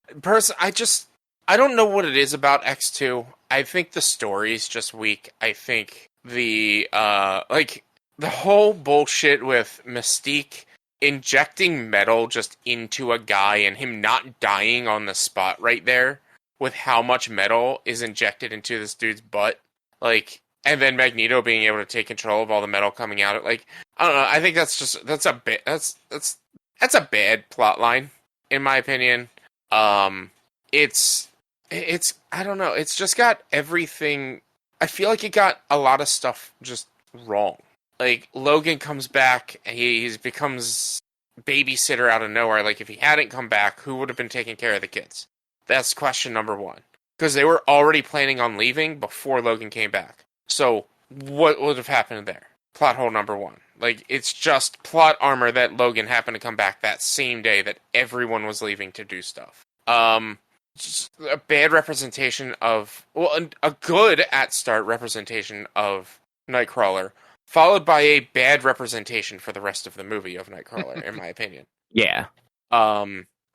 I don't know what it is about X2. I think the story is just weak. I think the whole bullshit with Mystique injecting metal just into a guy and him not dying on the spot right there with how much metal is injected into this dude's butt. And then Magneto being able to take control of all the metal coming out. I don't know. I think that's a bad plot line, in my opinion. It's I don't know. It's just got everything. I feel like it got a lot of stuff just wrong. Logan comes back, and he becomes babysitter out of nowhere. If he hadn't come back, who would have been taking care of the kids? That's question number one. Because they were already planning on leaving before Logan came back. So what would have happened there? Plot hole number one. It's just plot armor that Logan happened to come back that same day that everyone was leaving to do stuff. Just a bad representation of... Well, a good at-start representation of Nightcrawler, followed by a bad representation for the rest of the movie of Nightcrawler, in my opinion. Yeah.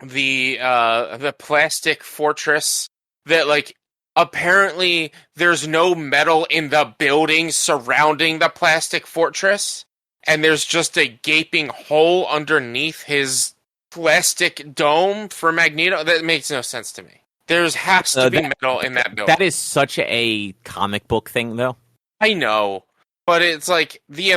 The plastic fortress that, apparently there's no metal in the buildings surrounding the plastic fortress, and there's just a gaping hole underneath his plastic dome for Magneto. That makes no sense to me. There's has to be metal in that building. That is such a comic book thing, though. I know, but it's like the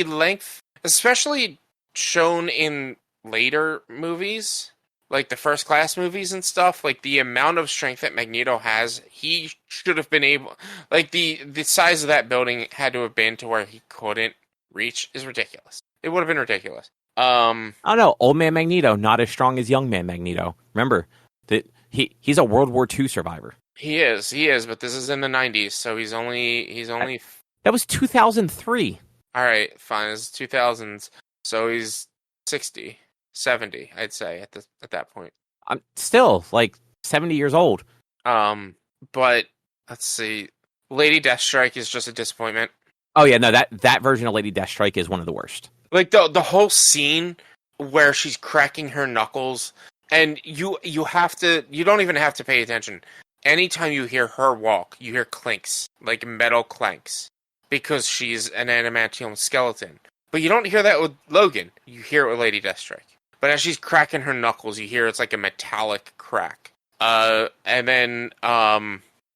length, especially shown in later movies, like the First Class movies and stuff, like the amount of strength that Magneto has, he should have been able, like the size of that building had to have been to where he couldn't reach is ridiculous. It would have been ridiculous. Oh no, old man Magneto, not as strong as young man Magneto. Remember that he's a World War II survivor. He is, but this is in the 90s, so he's only That was 2003. All right, fine, it's 2000s, so he's 60, 70, I'd say at that point. I'm still like 70 years old. But let's see, Lady Deathstrike is just a disappointment. Oh yeah, no, that version of Lady Deathstrike is one of the worst. Like the whole scene where she's cracking her knuckles, and you don't even have to pay attention. Anytime you hear her walk, you hear clinks, like metal clanks, because she's an adamantium skeleton. But you don't hear that with Logan. You hear it with Lady Deathstrike. But as she's cracking her knuckles, you hear it's like a metallic crack. And then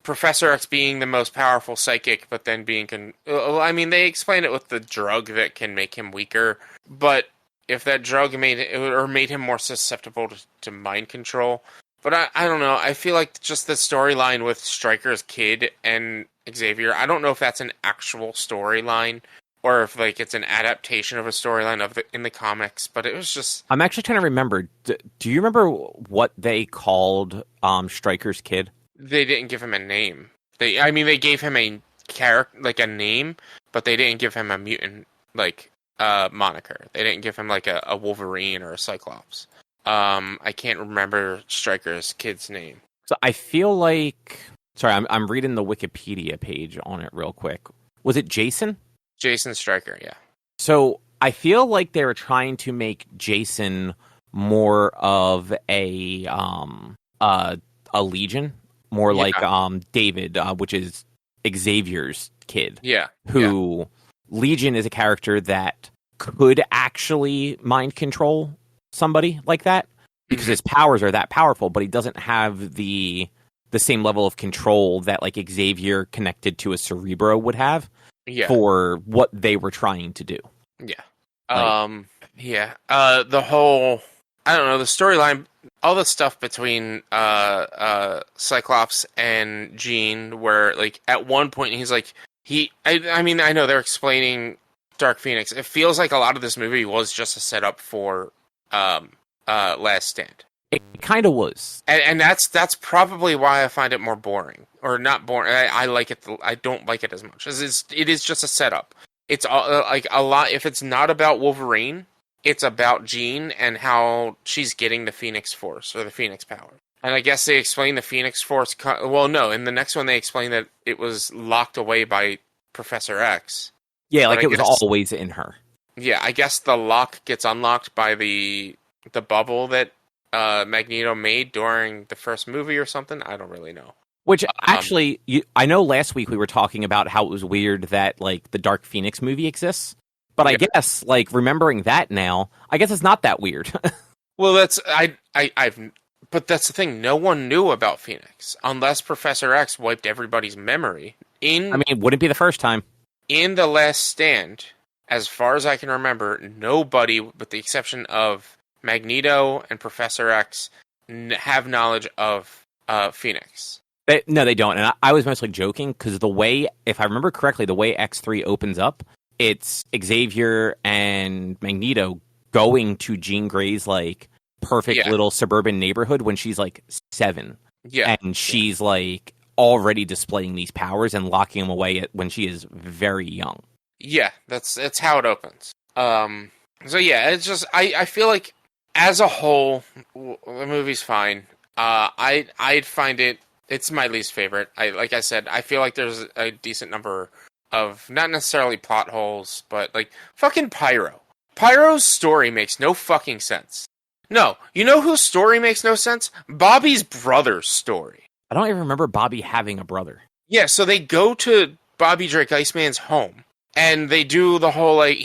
Professor X being the most powerful psychic, but then being... I mean, they explain it with the drug that can make him weaker. But if that drug made him more susceptible to mind control... But I don't know. I feel like just the storyline with Stryker's kid and Xavier, I don't know if that's an actual storyline or if like it's an adaptation of a storyline in the comics. But it was just... I'm actually trying to remember. Do you remember what they called Stryker's kid? They didn't give him a name. They gave him a character, like a name, but they didn't give him a mutant like moniker. They didn't give him like a Wolverine or a Cyclops. I can't remember Stryker's kid's name. So I feel like... Sorry, I'm reading the Wikipedia page on it real quick. Was it Jason? Jason Stryker, yeah. So I feel like they were trying to make Jason more of a Legion, more like David, which is Xavier's kid. Yeah. Who Legion is a character that could actually mind control somebody like that because his powers are that powerful, but he doesn't have the same level of control that like Xavier connected to a Cerebro would have for what they were trying to do. Yeah. The whole, I don't know, the storyline, all the stuff between Cyclops and Jean, where like at one point he's like I mean I know they're explaining Dark Phoenix. It feels like a lot of this movie was just a setup for Last Stand. It kind of was, and that's probably why I find it more boring, or not boring. I like it. I don't like it as much as it is just a setup. It's like a lot. If it's not about Wolverine, it's about Jean and how she's getting the Phoenix Force or the Phoenix power. And I guess they explain the Phoenix Force. Well, no, in the next one they explain that it was locked away by Professor X. Yeah, like it was always in her. Yeah, I guess the lock gets unlocked by the bubble that Magneto made during the first movie or something. I don't really know. Which actually, I know last week we were talking about how it was weird that like the Dark Phoenix movie exists, but I guess like remembering that now, I guess it's not that weird. Well, but that's the thing. No one knew about Phoenix unless Professor X wiped everybody's memory. I mean, it wouldn't be the first time. In The Last Stand, as far as I can remember, nobody, with the exception of Magneto and Professor X, have knowledge of Phoenix. No, they don't. And I was mostly joking because the way, if I remember correctly, the way X3 opens up, it's Xavier and Magneto going to Jean Grey's like perfect little suburban neighborhood when she's like 7. Yeah. And she's like already displaying these powers and locking them away when she is very young. Yeah, that's how it opens. So yeah, it's just I feel like as a whole the movie's fine. I'd find it's my least favorite. Like I said, I feel like there's a decent number of not necessarily plot holes, but like fucking Pyro. Pyro's story makes no fucking sense. No, you know whose story makes no sense? Bobby's brother's story. I don't even remember Bobby having a brother. Yeah, so they go to Bobby Drake Iceman's home, And they do the whole like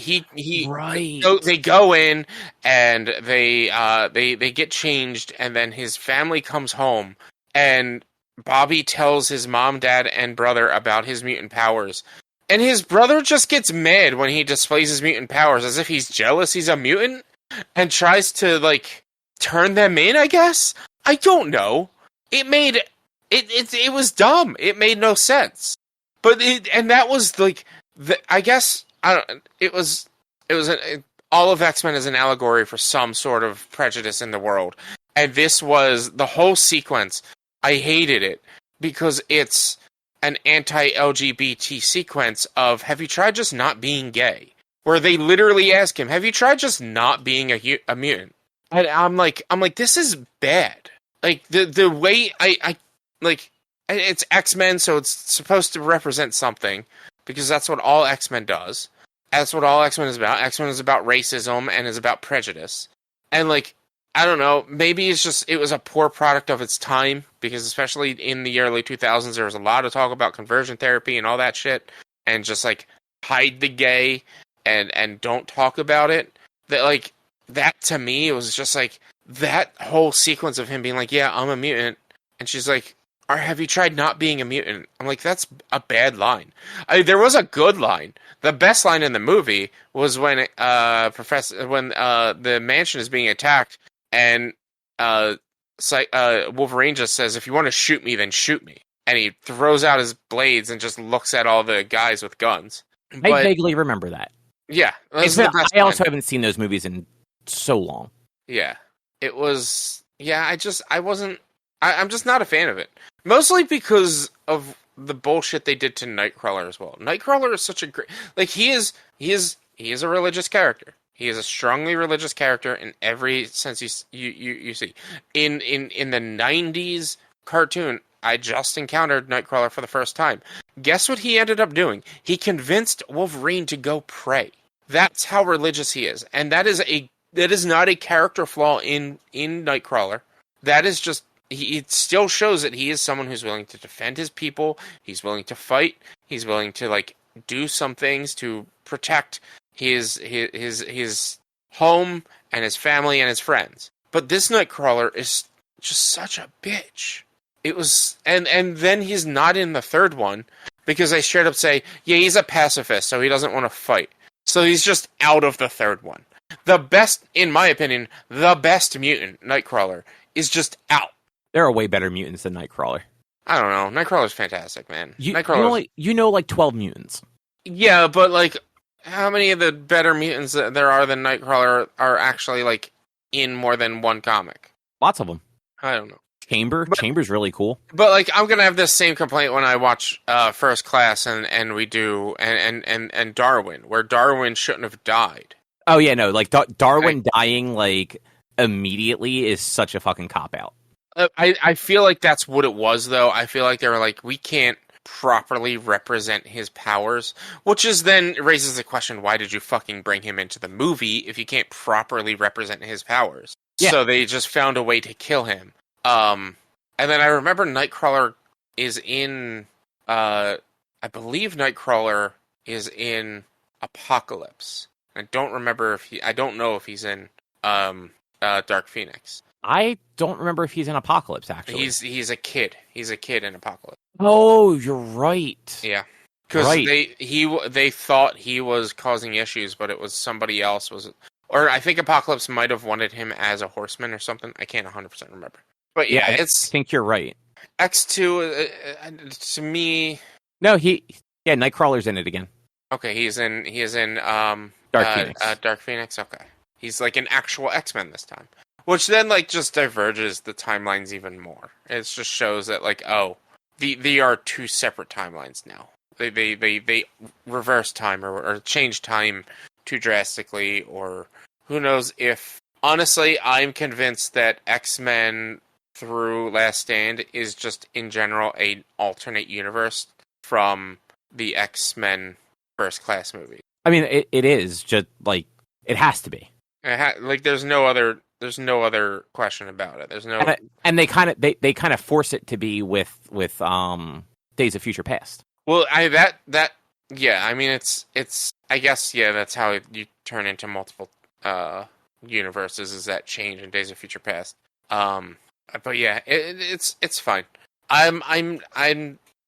Right. they go in and they get changed, and then his family comes home, and Bobby tells his mom, dad, and brother about his mutant powers, and his brother just gets mad when he displays his mutant powers, as if he's jealous he's a mutant, and tries to like turn them in. I guess I don't know. It was dumb. It made no sense. But that was like. I guess it was all of X-Men is an allegory for some sort of prejudice in the world, and this was the whole sequence. I hated it because it's an anti-LGBT sequence of "Have you tried just not being gay?" Where they literally ask him, "Have you tried just not being a mutant?" And I'm like, this is bad. Like the way I like it's X-Men, so it's supposed to represent something. Because that's what all X-Men does. That's what all X-Men is about. X-Men is about racism and is about prejudice. And, like, I don't know, maybe it was a poor product of its time, because especially in the early 2000s, there was a lot of talk about conversion therapy and all that shit, and just, like, hide the gay and don't talk about it. That to me, it was just, like, that whole sequence of him being like, yeah, I'm a mutant, and she's like, or have you tried not being a mutant? I'm like, that's a bad line. There was a good line. The best line in the movie was when the mansion is being attacked, and Wolverine just says, "If you want to shoot me, then shoot me." And he throws out his blades and just looks at all the guys with guns. I vaguely remember that. Yeah, I also haven't seen those movies in so long. Yeah, it was. Yeah, I'm just not a fan of it. Mostly because of the bullshit they did to Nightcrawler as well. Nightcrawler is such a great... Like, he is a religious character. He is a strongly religious character in every sense you see. In the 90s cartoon, I just encountered Nightcrawler for the first time. Guess what he ended up doing? He convinced Wolverine to go pray. That's how religious he is. And that is not a character flaw in Nightcrawler. That is just... It still shows that he is someone who's willing to defend his people. He's willing to fight. He's willing to like do some things to protect his home and his family and his friends. But this Nightcrawler is just such a bitch. It was, and then he's not in the third one because they straight up say, yeah, he's a pacifist, so he doesn't want to fight. So he's just out of the third one. The best, in my opinion, the best mutant, Nightcrawler, is just out. There are way better mutants than Nightcrawler. I don't know. Nightcrawler's fantastic, man. You know, like 12 mutants. Yeah, but like, how many of the better mutants that there are than Nightcrawler are actually like in more than one comic? Lots of them. I don't know. Chamber's really cool. But like, I'm gonna have this same complaint when I watch First Class and we do and Darwin, where Darwin shouldn't have died. Oh yeah, no, like Darwin dying like immediately is such a fucking cop out. I feel like that's what it was, though. I feel like they were like, we can't properly represent his powers, which is then raises the question, why did you fucking bring him into the movie if you can't properly represent his powers? Yeah. So they just found a way to kill him. And then I remember Nightcrawler is in, I believe Nightcrawler is in Apocalypse. I don't know if he's in Dark Phoenix. I don't remember if he's in Apocalypse, actually. He's a kid. He's a kid in Apocalypse. Oh, you're right. Yeah. Because they thought he was causing issues, but it was somebody else. Or I think Apocalypse might have wanted him as a horseman or something. I can't 100% remember. But yeah, I think you're right. X2, to me... No, Nightcrawler's in it again. Okay, he is in Dark Phoenix. Dark Phoenix, okay. He's like an actual X-Men this time. Which then, like, just diverges the timelines even more. It just shows that, like, they are two separate timelines now. They reverse time or change time too drastically, or who knows if... Honestly, I'm convinced that X-Men through Last Stand is just, in general, an alternate universe from the X-Men First Class movie. I mean, it is, just, like, it has to be. There's no other question about it. There's no, and they kind of force it to be with Days of Future Past. Well, that Yeah, I mean it's I guess yeah, that's how you turn into multiple universes is that change in Days of Future Past. Um but yeah, it's fine. I'm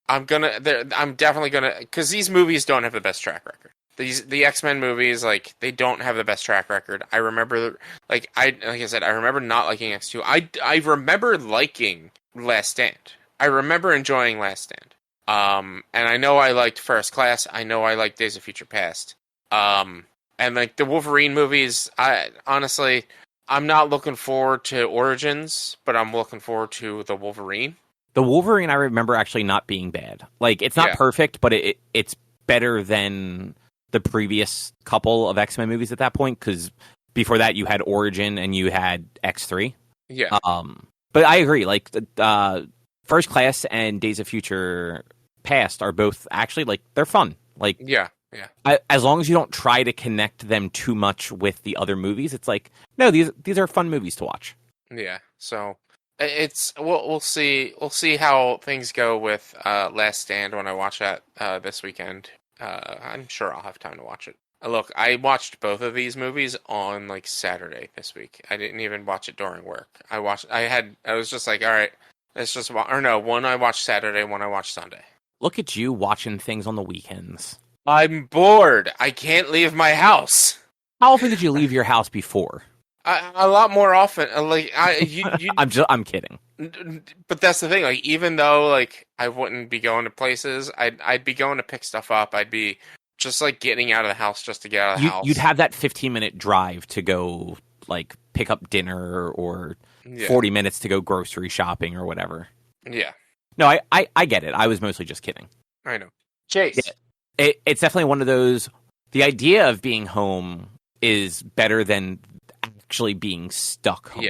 definitely gonna because these movies don't have the best track record. The X-Men movies they don't have the best track record. I remember like I said I remember not liking X2. I remember liking Last Stand. I remember enjoying Last Stand. And I know I liked First Class. I know I liked Days of Future Past. And like the Wolverine movies, I'm not looking forward to Origins, but I'm looking forward to the Wolverine. The Wolverine I remember actually not being bad. Like it's not perfect, but it's better than the previous couple of X-Men movies at that point. Because before that, you had Origin and you had X3. Yeah. But I agree. Like First Class and Days of Future Past are both actually they're fun. Like yeah. As long as you don't try to connect them too much with the other movies, it's like no, these are fun movies to watch. Yeah. So we'll see how things go with Last Stand when I watch that this weekend. I'm sure I'll have time to watch it. Look, I watched both of these movies on Saturday this week. I didn't even watch it during work. I was just like, all right, let's just one I watched Saturday, one I watched Sunday. Look at you watching things on the weekends. I'm bored. I can't leave my house. How often did you leave your house before? A lot more often. I'm kidding. But that's the thing. Even though I wouldn't be going to places, I'd be going to pick stuff up. I'd be just getting out of the house just to get out of the house. You'd have that 15-minute drive to go pick up dinner or 40 minutes to go grocery shopping or whatever. Yeah. No, I get it. I was mostly just kidding. I know. Chase. It's definitely one of those. The idea of being home is better than actually being stuck home.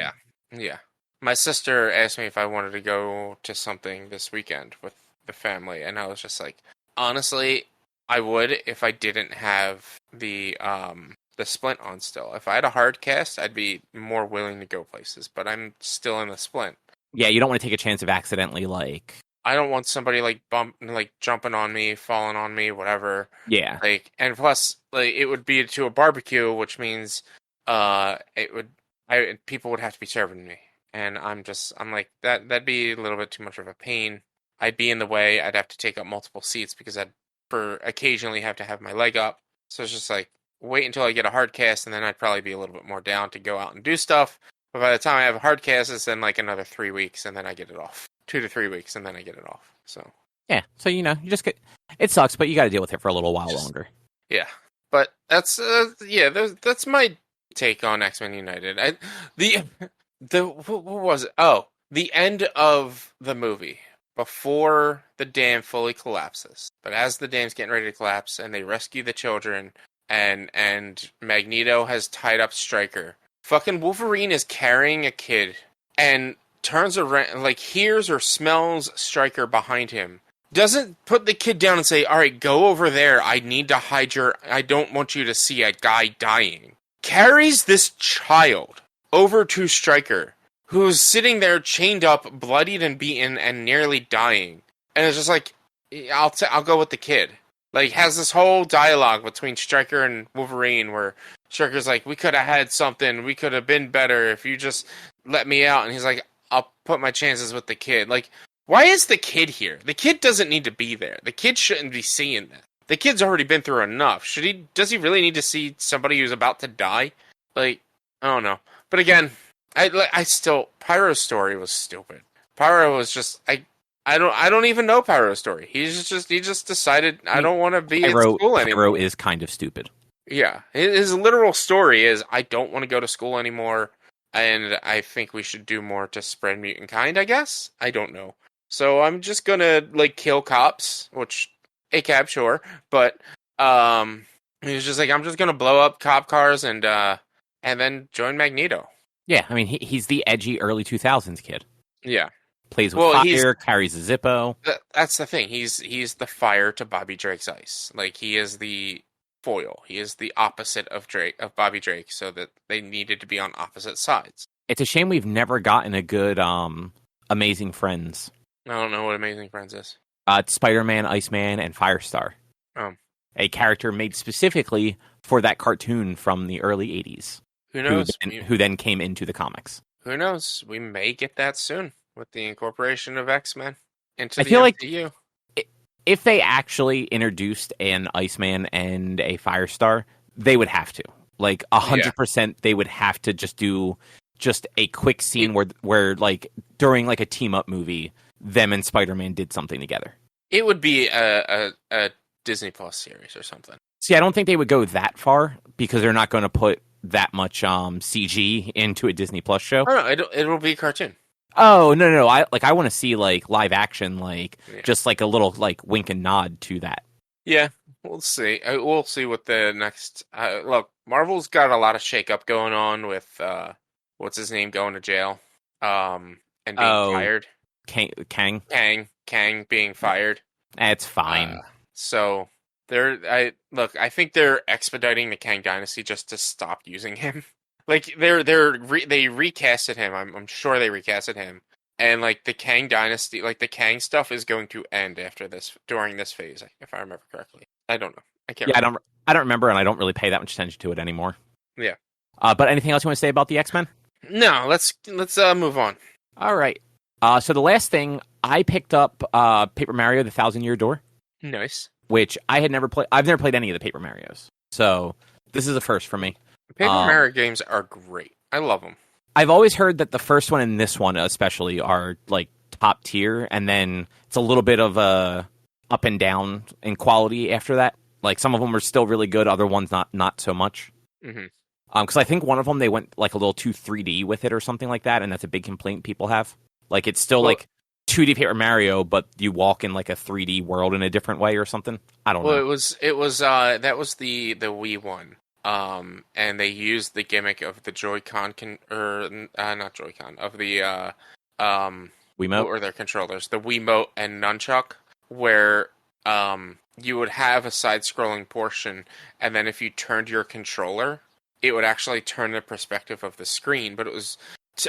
Yeah. My sister asked me if I wanted to go to something this weekend with the family, and I was just like, honestly, I would if I didn't have the splint on still. If I had a hard cast, I'd be more willing to go places, but I'm still in the splint. Yeah, you don't want to take a chance of accidentally I don't want somebody jumping on me, falling on me, whatever. Yeah. And plus it would be to a barbecue, which means people would have to be serving me. And I'm like that'd be a little bit too much of a pain. I'd be in the way. I'd have to take up multiple seats because I'd occasionally have to have my leg up. So it's just wait until I get a hard cast, and then I'd probably be a little bit more down to go out and do stuff. But by the time I have a hard cast, it's then another 3 weeks, and then I get it off. 2 to 3 weeks, and then I get it off. So yeah, so you just get it sucks, but you got to deal with it for a little while longer. Yeah, but that's that's my take on X-Men United. What was it? Oh, the end of the movie before the dam fully collapses, but as the dam's getting ready to collapse, and they rescue the children, and Magneto has tied up Stryker. Fucking Wolverine is carrying a kid and turns around, hears or smells Stryker behind him. Doesn't put the kid down and say, all right, go over there. I need to hide I don't want you to see a guy dying. Carries this child over to Stryker, who's sitting there chained up, bloodied and beaten and nearly dying. And it's just I'll go with the kid. Has this whole dialogue between Stryker and Wolverine where Stryker's we could have had something. We could have been better if you just let me out. And he's like, I'll put my chances with the kid. Why is the kid here? The kid doesn't need to be there. The kid shouldn't be seeing that. The kid's already been through enough. Does he really need to see somebody who's about to die? I don't know. But again, Pyro's story was stupid. Pyro was just, I don't even know Pyro's story. He just decided I don't want to be at school anymore. Pyro is kind of stupid. Yeah. His literal story is, I don't want to go to school anymore. And I think we should do more to spread mutant kind, I guess? I don't know. So I'm just gonna, kill cops, which, ACAB, sure. But, he was just I'm just gonna blow up cop cars and then join Magneto. Yeah, I mean, he's the edgy early 2000s kid. Yeah. Plays with fire, carries a Zippo. That's the thing. He's the fire to Bobby Drake's ice. He is the foil. He is the opposite of Bobby Drake, so that they needed to be on opposite sides. It's a shame we've never gotten a good Amazing Friends. I don't know what Amazing Friends is. Spider-Man, Iceman, and Firestar. Oh, a character made specifically for that cartoon from the early 80s. Who knows? Who then came into the comics. Who knows? We may get that soon with the incorporation of X-Men into I the feel MCU. Like if they actually introduced an Iceman and a Firestar, they would have to. Like 100%, they would have to just do just a quick scene where like during like a team up movie, them and Spider-Man did something together. It would be a Disney Plus series or something. See, I don't think they would go that far because they're not going to put that much CG into a Disney Plus show. Oh, no, it'll be a cartoon. Oh, no. I want to see like live action, just like a little like wink and nod to that. Yeah, we'll see. We'll see what the next look. Marvel's got a lot of shakeup going on with what's his name going to jail, and being fired. Kang being fired. That's fine. So I think they're expediting the Kang Dynasty just to stop using him. Like they recasted him. I'm sure they recasted him, and like the Kang Dynasty, like the Kang stuff is going to end during this phase, if I remember correctly. I don't know. I can't. Yeah, I don't remember, and I don't really pay that much attention to it anymore. Yeah. But anything else you want to say about the X-Men? No. Let's move on. All right. So the last thing I picked up, Paper Mario: The 1,000-Year Door. Nice. Which I had never played. I've never played any of the Paper Marios, so this is a first for me. Paper Mario games are great. I love them. I've always heard that the first one and this one especially are like top tier, and then it's a little bit of a up and down in quality after that. Like some of them are still really good, other ones not so much. Mm-hmm. Because I think one of them they went like a little too 3D with it or something like that, and that's a big complaint people have. Like it's still like 2D Paper Mario, but you walk in like a 3D world in a different way or something. I don't know. Well, it was that was the Wii one. And they used the gimmick of the Joy-Con not Joy-Con, of the Wiimote or their controllers, the Wiimote and Nunchuck, where you would have a side-scrolling portion, and then if you turned your controller, it would actually turn the perspective of the screen. But it was,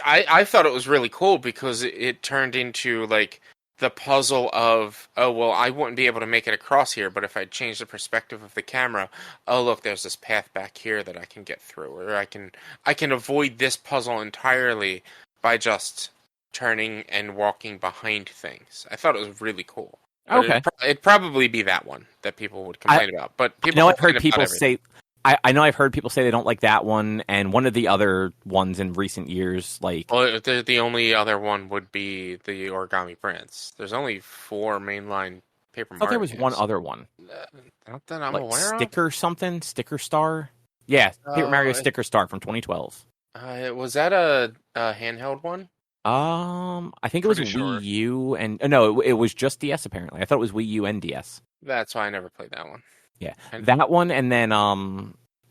I thought it was really cool because it turned into like the puzzle of, oh, well, I wouldn't be able to make it across here, but if I change the perspective of the camera, oh, look, there's this path back here that I can get through, or I can avoid this puzzle entirely by just turning and walking behind things. I thought it was really cool. Okay. It'd probably be that one that people would complain about. But people I've heard people say... I know I've heard people say they don't like that one, and one of the other ones in recent years, like... Well, the only other one would be the Origami Prince. There's only 4 mainline Paper Mario I thought there was games. one other one. Not that I'm like aware Sticker something? Sticker Star? Yeah, Paper Mario Sticker Star from 2012. Was that a handheld one? I think it was Wii U, and... no, it was just DS, apparently. I thought it was Wii U and DS. That's why I never played that one. Yeah, that one, and then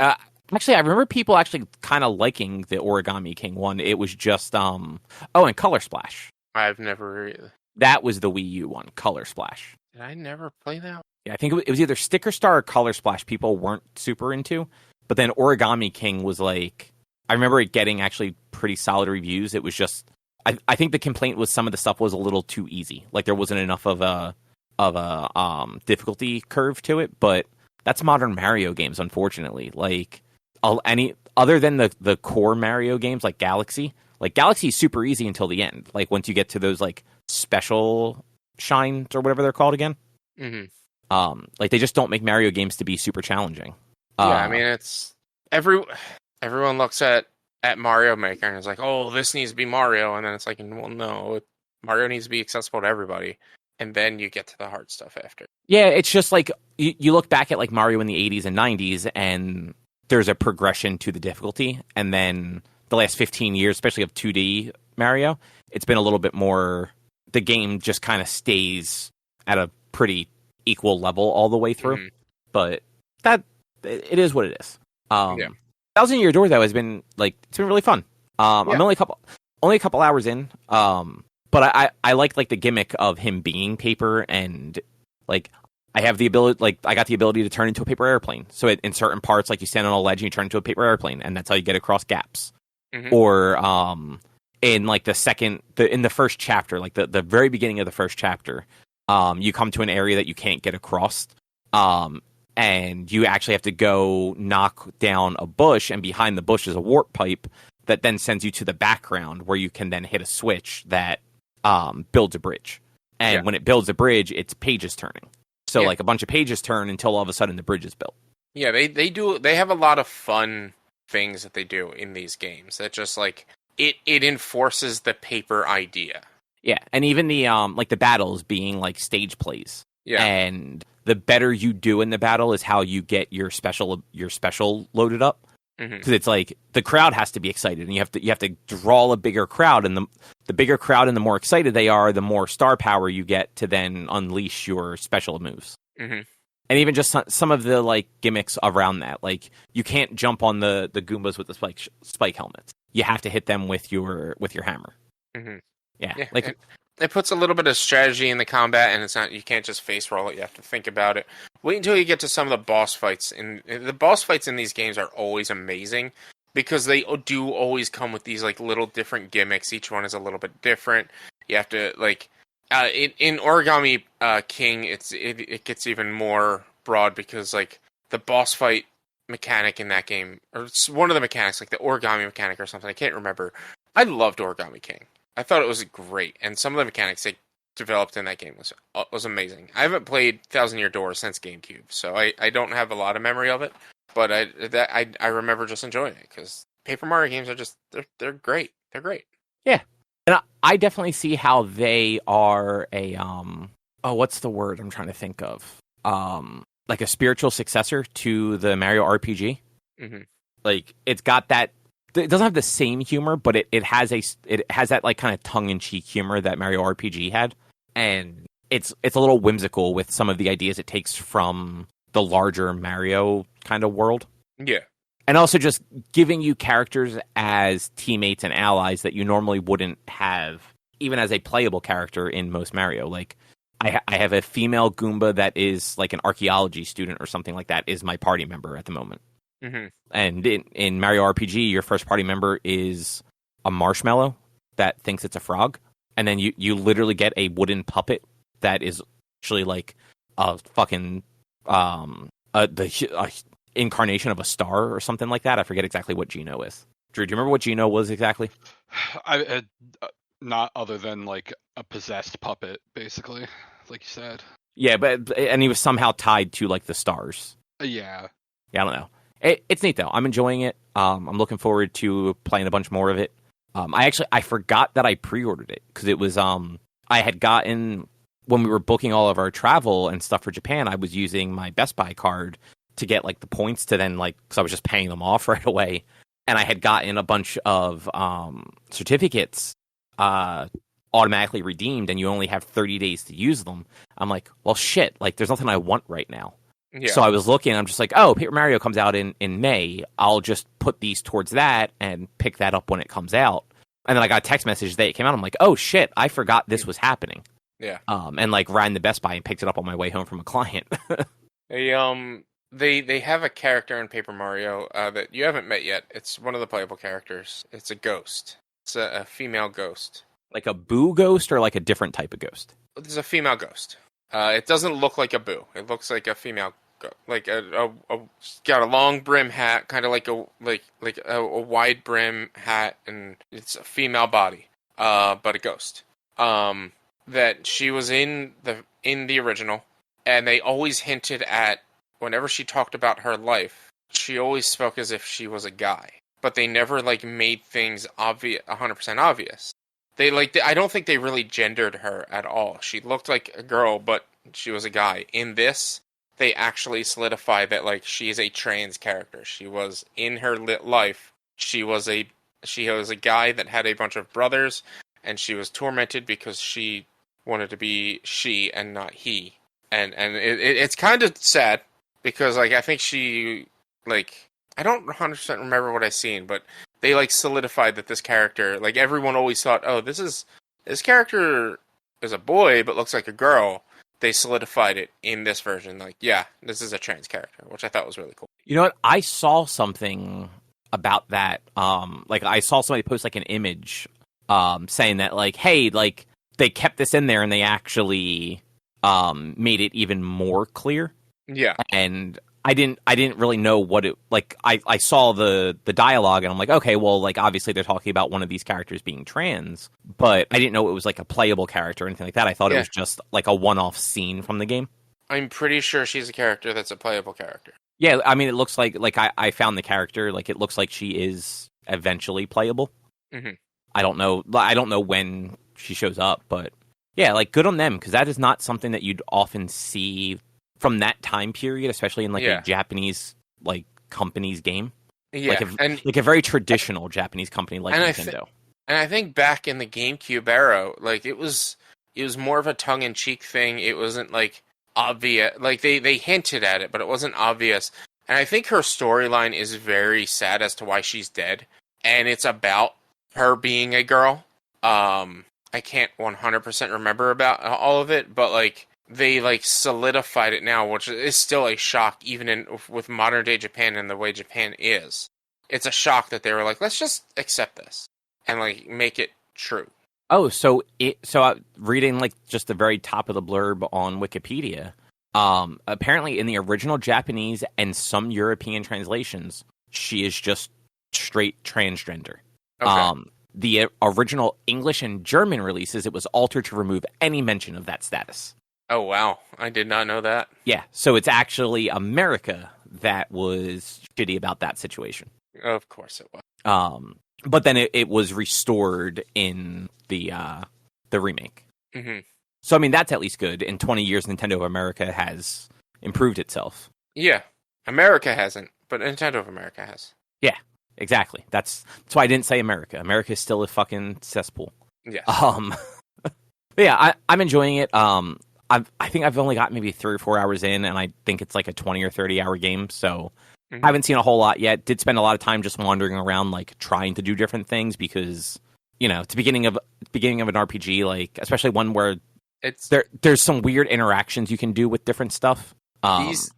actually, I remember people actually kind of liking the Origami King one. It was just and Color Splash. I've never. That was the Wii U one, Color Splash. Did I never play that one? Yeah, I think it was either Sticker Star or Color Splash. People weren't super into, but then Origami King was like, I remember it getting actually pretty solid reviews. It was just, I think the complaint was some of the stuff was a little too easy. Like there wasn't enough of a difficulty curve to it, but. That's modern Mario games, unfortunately. Like any other than the core Mario games, like Galaxy is super easy until the end. Like once you get to those like special shines or whatever they're called again. Mm-hmm. Like they just don't make Mario games to be super challenging. Yeah, I mean it's everyone looks at Mario Maker and is like, oh, this needs to be Mario, and then it's like, well, no, Mario needs to be accessible to everybody. And then you get to the hard stuff after. Yeah, it's just like you look back at like Mario in the 80s and 90s, and there's a progression to the difficulty. And then the last 15 years, especially of 2D Mario, it's been a little bit more. The game just kind of stays at a pretty equal level all the way through. Mm-hmm. But it is what it is. 1,000-Year Door though has been like it's been really fun. I'm only a couple hours in. But I like the gimmick of him being paper, and like I have the ability, like I got the ability to turn into a paper airplane. So in certain parts, like you stand on a ledge and you turn into a paper airplane, and that's how you get across gaps. Mm-hmm. Or in like in the first chapter, like the very beginning of the first chapter, you come to an area that you can't get across, and and you actually have to go knock down a bush, and behind the bush is a warp pipe that then sends you to the background where you can then hit a switch that builds a bridge. And when it builds a bridge, it's pages turning. So like a bunch of pages turn until all of a sudden the bridge is built. Yeah, they have a lot of fun things that they do in these games that just like it enforces the paper idea. Yeah, and even the like the battles being like stage plays. Yeah. And the better you do in the battle is how you get your special loaded up. Because it's like the crowd has to be excited, and you have to draw a bigger crowd, and the bigger crowd and the more excited they are, the more star power you get to then unleash your special moves. Mm-hmm. And even just some of the like gimmicks around that, like you can't jump on the Goombas with the spike helmets. You have to hit them with your hammer. Mm-hmm. Yeah, like it puts a little bit of strategy in the combat, and it's not you can't just face roll it. You have to think about it. Wait until you get to some of the boss fights, and the boss fights in these games are always amazing because they do always come with these like little different gimmicks. Each one is a little bit different. You have to like in Origami King, it gets even more broad because like the boss fight mechanic in that game, or it's one of the mechanics, like the origami mechanic or something. I can't remember. I loved Origami King. I thought it was great, and some of the mechanics they developed in that game was amazing. I haven't played Thousand Year Door since GameCube, so I don't have a lot of memory of it, but I remember just enjoying it because Paper Mario games are just they're great. They're great. Yeah, and I definitely see how they are a what's the word I'm trying to think of? Like a spiritual successor to the Mario RPG. Mm-hmm. Like it's got that. It doesn't have the same humor, but it has that like kind of tongue-in-cheek humor that Mario RPG had, and it's a little whimsical with some of the ideas it takes from the larger Mario kind of world. Yeah, and also just giving you characters as teammates and allies that you normally wouldn't have, even as a playable character in most Mario. Like I have a female Goomba that is like an archaeology student or something like that is my party member at the moment. Mm-hmm. And in Mario RPG, your first party member is a marshmallow that thinks it's a frog. And then you literally get a wooden puppet that is actually like a fucking the incarnation of a star or something like that. I forget exactly what Geno is. Drew, do you remember what Geno was exactly? Not other than like a possessed puppet, basically, like you said. Yeah, and he was somehow tied to like the stars. Yeah, I don't know. It's neat though. I'm enjoying it. I'm looking forward to playing a bunch more of it. I forgot that I pre-ordered it because it was I had gotten when we were booking all of our travel and stuff for Japan. I was using my Best Buy card to get like the points to then like because I was just paying them off right away, and I had gotten a bunch of certificates automatically redeemed, and you only have 30 days to use them. I'm like, well, shit. Like, there's nothing I want right now. Yeah. So I was looking, I'm just like, oh, Paper Mario comes out in May. I'll just put these towards that and pick that up when it comes out. And then I got a text message that it came out. I'm like, oh, shit, I forgot this was happening. Yeah. And like ran the Best Buy and picked it up on my way home from a client. They have a character in Paper Mario that you haven't met yet. It's one of the playable characters. It's a ghost. It's a female ghost. Like a Boo ghost or like a different type of ghost? It's a female ghost. It doesn't look like a Boo. It looks like a female, like she's got a long brim hat, kind of like a wide brim hat, and it's a female body, but a ghost. That she was in the original, and they always hinted at whenever she talked about her life, she always spoke as if she was a guy, but they never like made things 100% obvious. I don't think they really gendered her at all. She looked like a girl, but she was a guy. In this, they actually solidify that like she is a trans character. She was in her life. She was a guy that had a bunch of brothers, and she was tormented because she wanted to be she and not he. And it's kind of sad because like I think she like I don't 100% remember what I seen, but they like solidified that this character, like everyone always thought, oh, this character is a boy but looks like a girl. They solidified it in this version. Like, yeah, this is a trans character, which I thought was really cool. You know what? I saw something about that. Like I saw somebody post like an image, saying that like, hey, like they kept this in there and they actually, made it even more clear. Yeah. And I didn't really know what it like. I saw the dialogue and I'm like, okay, well, like obviously they're talking about one of these characters being trans, but I didn't know it was like a playable character or anything like that. I thought it was just like a one-off scene from the game. I'm pretty sure she's a character that's a playable character. Yeah, I mean, it looks like I found the character. Like it looks like she is eventually playable. Mm-hmm. I don't know when she shows up, but yeah, like good on them because that is not something that you'd often see from that time period, especially in like a Japanese like company's game. Yeah, like a very traditional Japanese company like Nintendo. And I think back in the GameCube era, like it was more of a tongue-in-cheek thing. It wasn't like obvious. Like they hinted at it, but it wasn't obvious. And I think her storyline is very sad as to why she's dead, and it's about her being a girl. I can't 100% remember about all of it, but like they like solidified it now, which is still a shock even with modern day Japan and the way Japan is. It's a shock that they were like, let's just accept this and like make it true. Oh, so reading like just the very top of the blurb on Wikipedia, apparently in the original Japanese and some European translations, she is just straight transgender. Okay. The original English and German releases, it was altered to remove any mention of that status. Oh, wow. I did not know that. Yeah, so it's actually America that was shitty about that situation. Of course it was. But then it was restored in the remake. Mm-hmm. So, I mean, that's at least good. In 20 years, Nintendo of America has improved itself. Yeah. America hasn't, but Nintendo of America has. Yeah, exactly. That's why I didn't say America. America is still a fucking cesspool. Yes. Yeah, I'm enjoying it. I think I've only got maybe 3 or 4 hours in, and I think it's like a 20 or 30 hour game, so I haven't seen a whole lot yet. Did spend a lot of time just wandering around, like trying to do different things because, you know, it's the beginning of an RPG, like especially one where there's some weird interactions you can do with different stuff.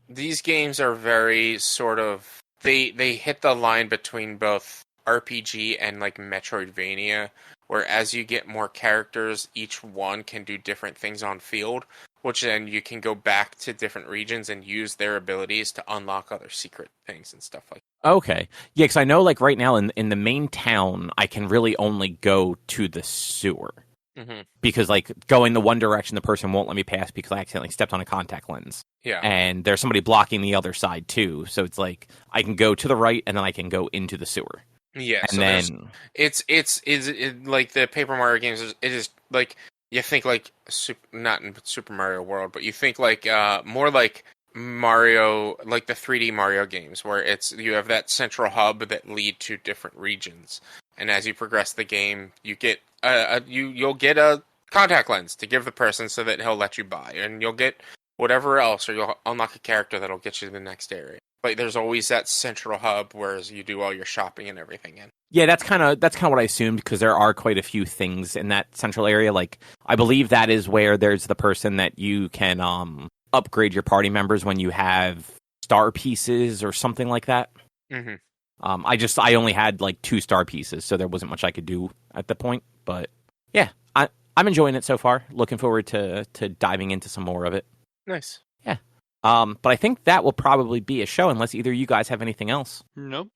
These games are very sort of they hit the line between both RPG and like Metroidvania, where as you get more characters, each one can do different things on field, which then you can go back to different regions and use their abilities to unlock other secret things and stuff like that. Okay. Yeah, because I know like right now in the main town, I can really only go to the sewer. Mm-hmm. Because like going the one direction, the person won't let me pass because I accidentally stepped on a contact lens. Yeah. And there's somebody blocking the other side too. So it's like I can go to the right and then I can go into the sewer. Yeah, and so then it's like the Paper Mario games. It is like you think like not in Super Mario World, but you think like more like Mario, like the 3D Mario games, where you have that central hub that lead to different regions, and as you progress the game, you get you'll get a contact lens to give the person so that he'll let you buy, and you'll get whatever else, or you'll unlock a character that'll get you to the next area. Like there's always that central hub where you do all your shopping and everything in. Yeah, that's kind of what I assumed because there are quite a few things in that central area. Like I believe that is where there's the person that you can upgrade your party members when you have star pieces or something like that. Mm-hmm. I only had like 2 star pieces, so there wasn't much I could do at the point. But yeah, I'm enjoying it so far. Looking forward to diving into some more of it. Nice. Yeah. But I think that will probably be a show unless either you guys have anything else. Nope.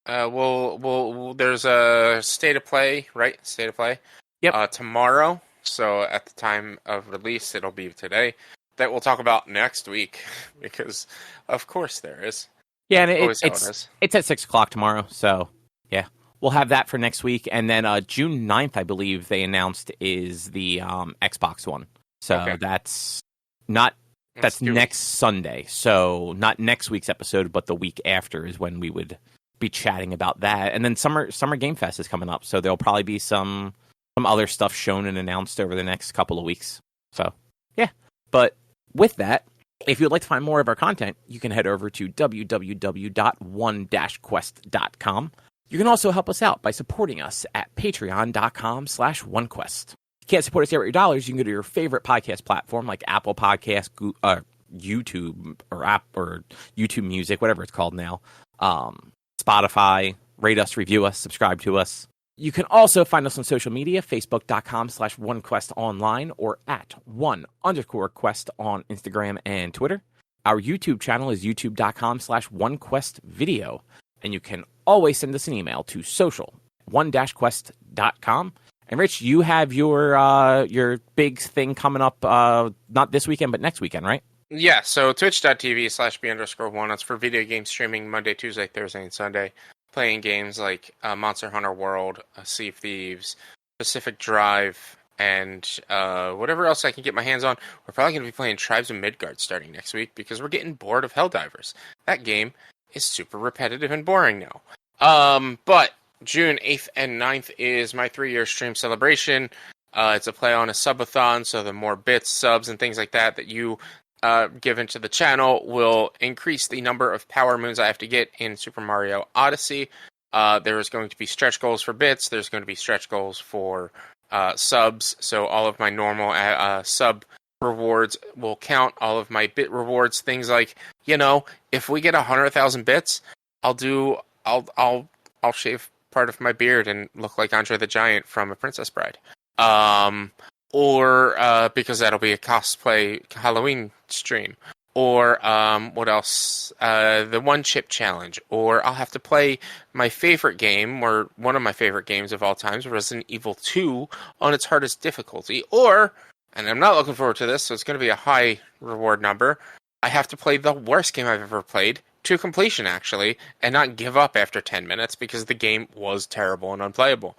We'll there's a State of Play, right? State of Play. Yep. Tomorrow. So at the time of release, it'll be today. That we'll talk about next week because, of course, there is. Yeah, and it's at 6:00 tomorrow. So yeah, we'll have that for next week, and then June 9th, I believe they announced is the Xbox one. So okay. That's next Sunday. So not next week's episode, but the week after is when we would be chatting about that. And then Summer Game Fest is coming up, so there'll probably be some other stuff shown and announced over the next couple of weeks. So yeah, but with that, if you'd like to find more of our content, you can head over to www.one-quest.com. You can also help us out by supporting us at patreon.com/onequest. If you can't support us here with your dollars, you can go to your favorite podcast platform like Apple Podcasts, YouTube, or YouTube Music, whatever it's called now, Spotify, rate us, review us, subscribe to us. You can also find us on social media, facebook.com/onequestonline or at @1_quest on Instagram and Twitter. Our YouTube channel is youtube.com/onequestvideo. And you can always send us an email to social1-quest.com. And Rich, you have your big thing coming up, not this weekend, but next weekend, right? Yeah, so twitch.tv/b_walnuts for video game streaming Monday, Tuesday, Thursday, and Sunday. Playing games like Monster Hunter World, Sea of Thieves, Pacific Drive, and whatever else I can get my hands on. We're probably going to be playing Tribes of Midgard starting next week because we're getting bored of Helldivers. That game is super repetitive and boring now. But June 8th and 9th is my 3-year stream celebration. It's a play on a subathon, so the more bits, subs, and things like that you give into the channel will increase the number of power moons I have to get in Super Mario Odyssey. There is going to be stretch goals for bits. There's going to be stretch goals for subs, so all of my normal sub rewards will count. All of my bit rewards, things like, if we get 100,000 bits, I'll shave part of my beard and look like Andre the Giant from A Princess Bride. Or because that'll be a cosplay Halloween stream. Or what else? The One Chip Challenge. Or I'll have to play my favorite game, or one of my favorite games of all time, Resident Evil 2, on its hardest difficulty. Or, and I'm not looking forward to this, so it's going to be a high reward number, I have to play the worst game I've ever played, to completion actually, and not give up after 10 minutes because the game was terrible and unplayable.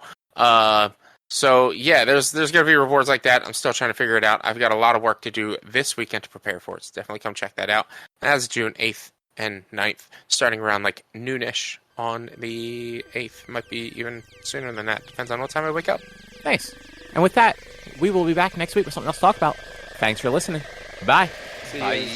So yeah, there's going to be rewards like that. I'm still trying to figure it out. I've got a lot of work to do this weekend to prepare for it, so definitely come check that out. That's June 8th and 9th, starting around like noonish on the 8th. Might be even sooner than that. Depends on what time I wake up. Nice. And with that, we will be back next week with something else to talk about. Thanks for listening. Bye. See you. Bye.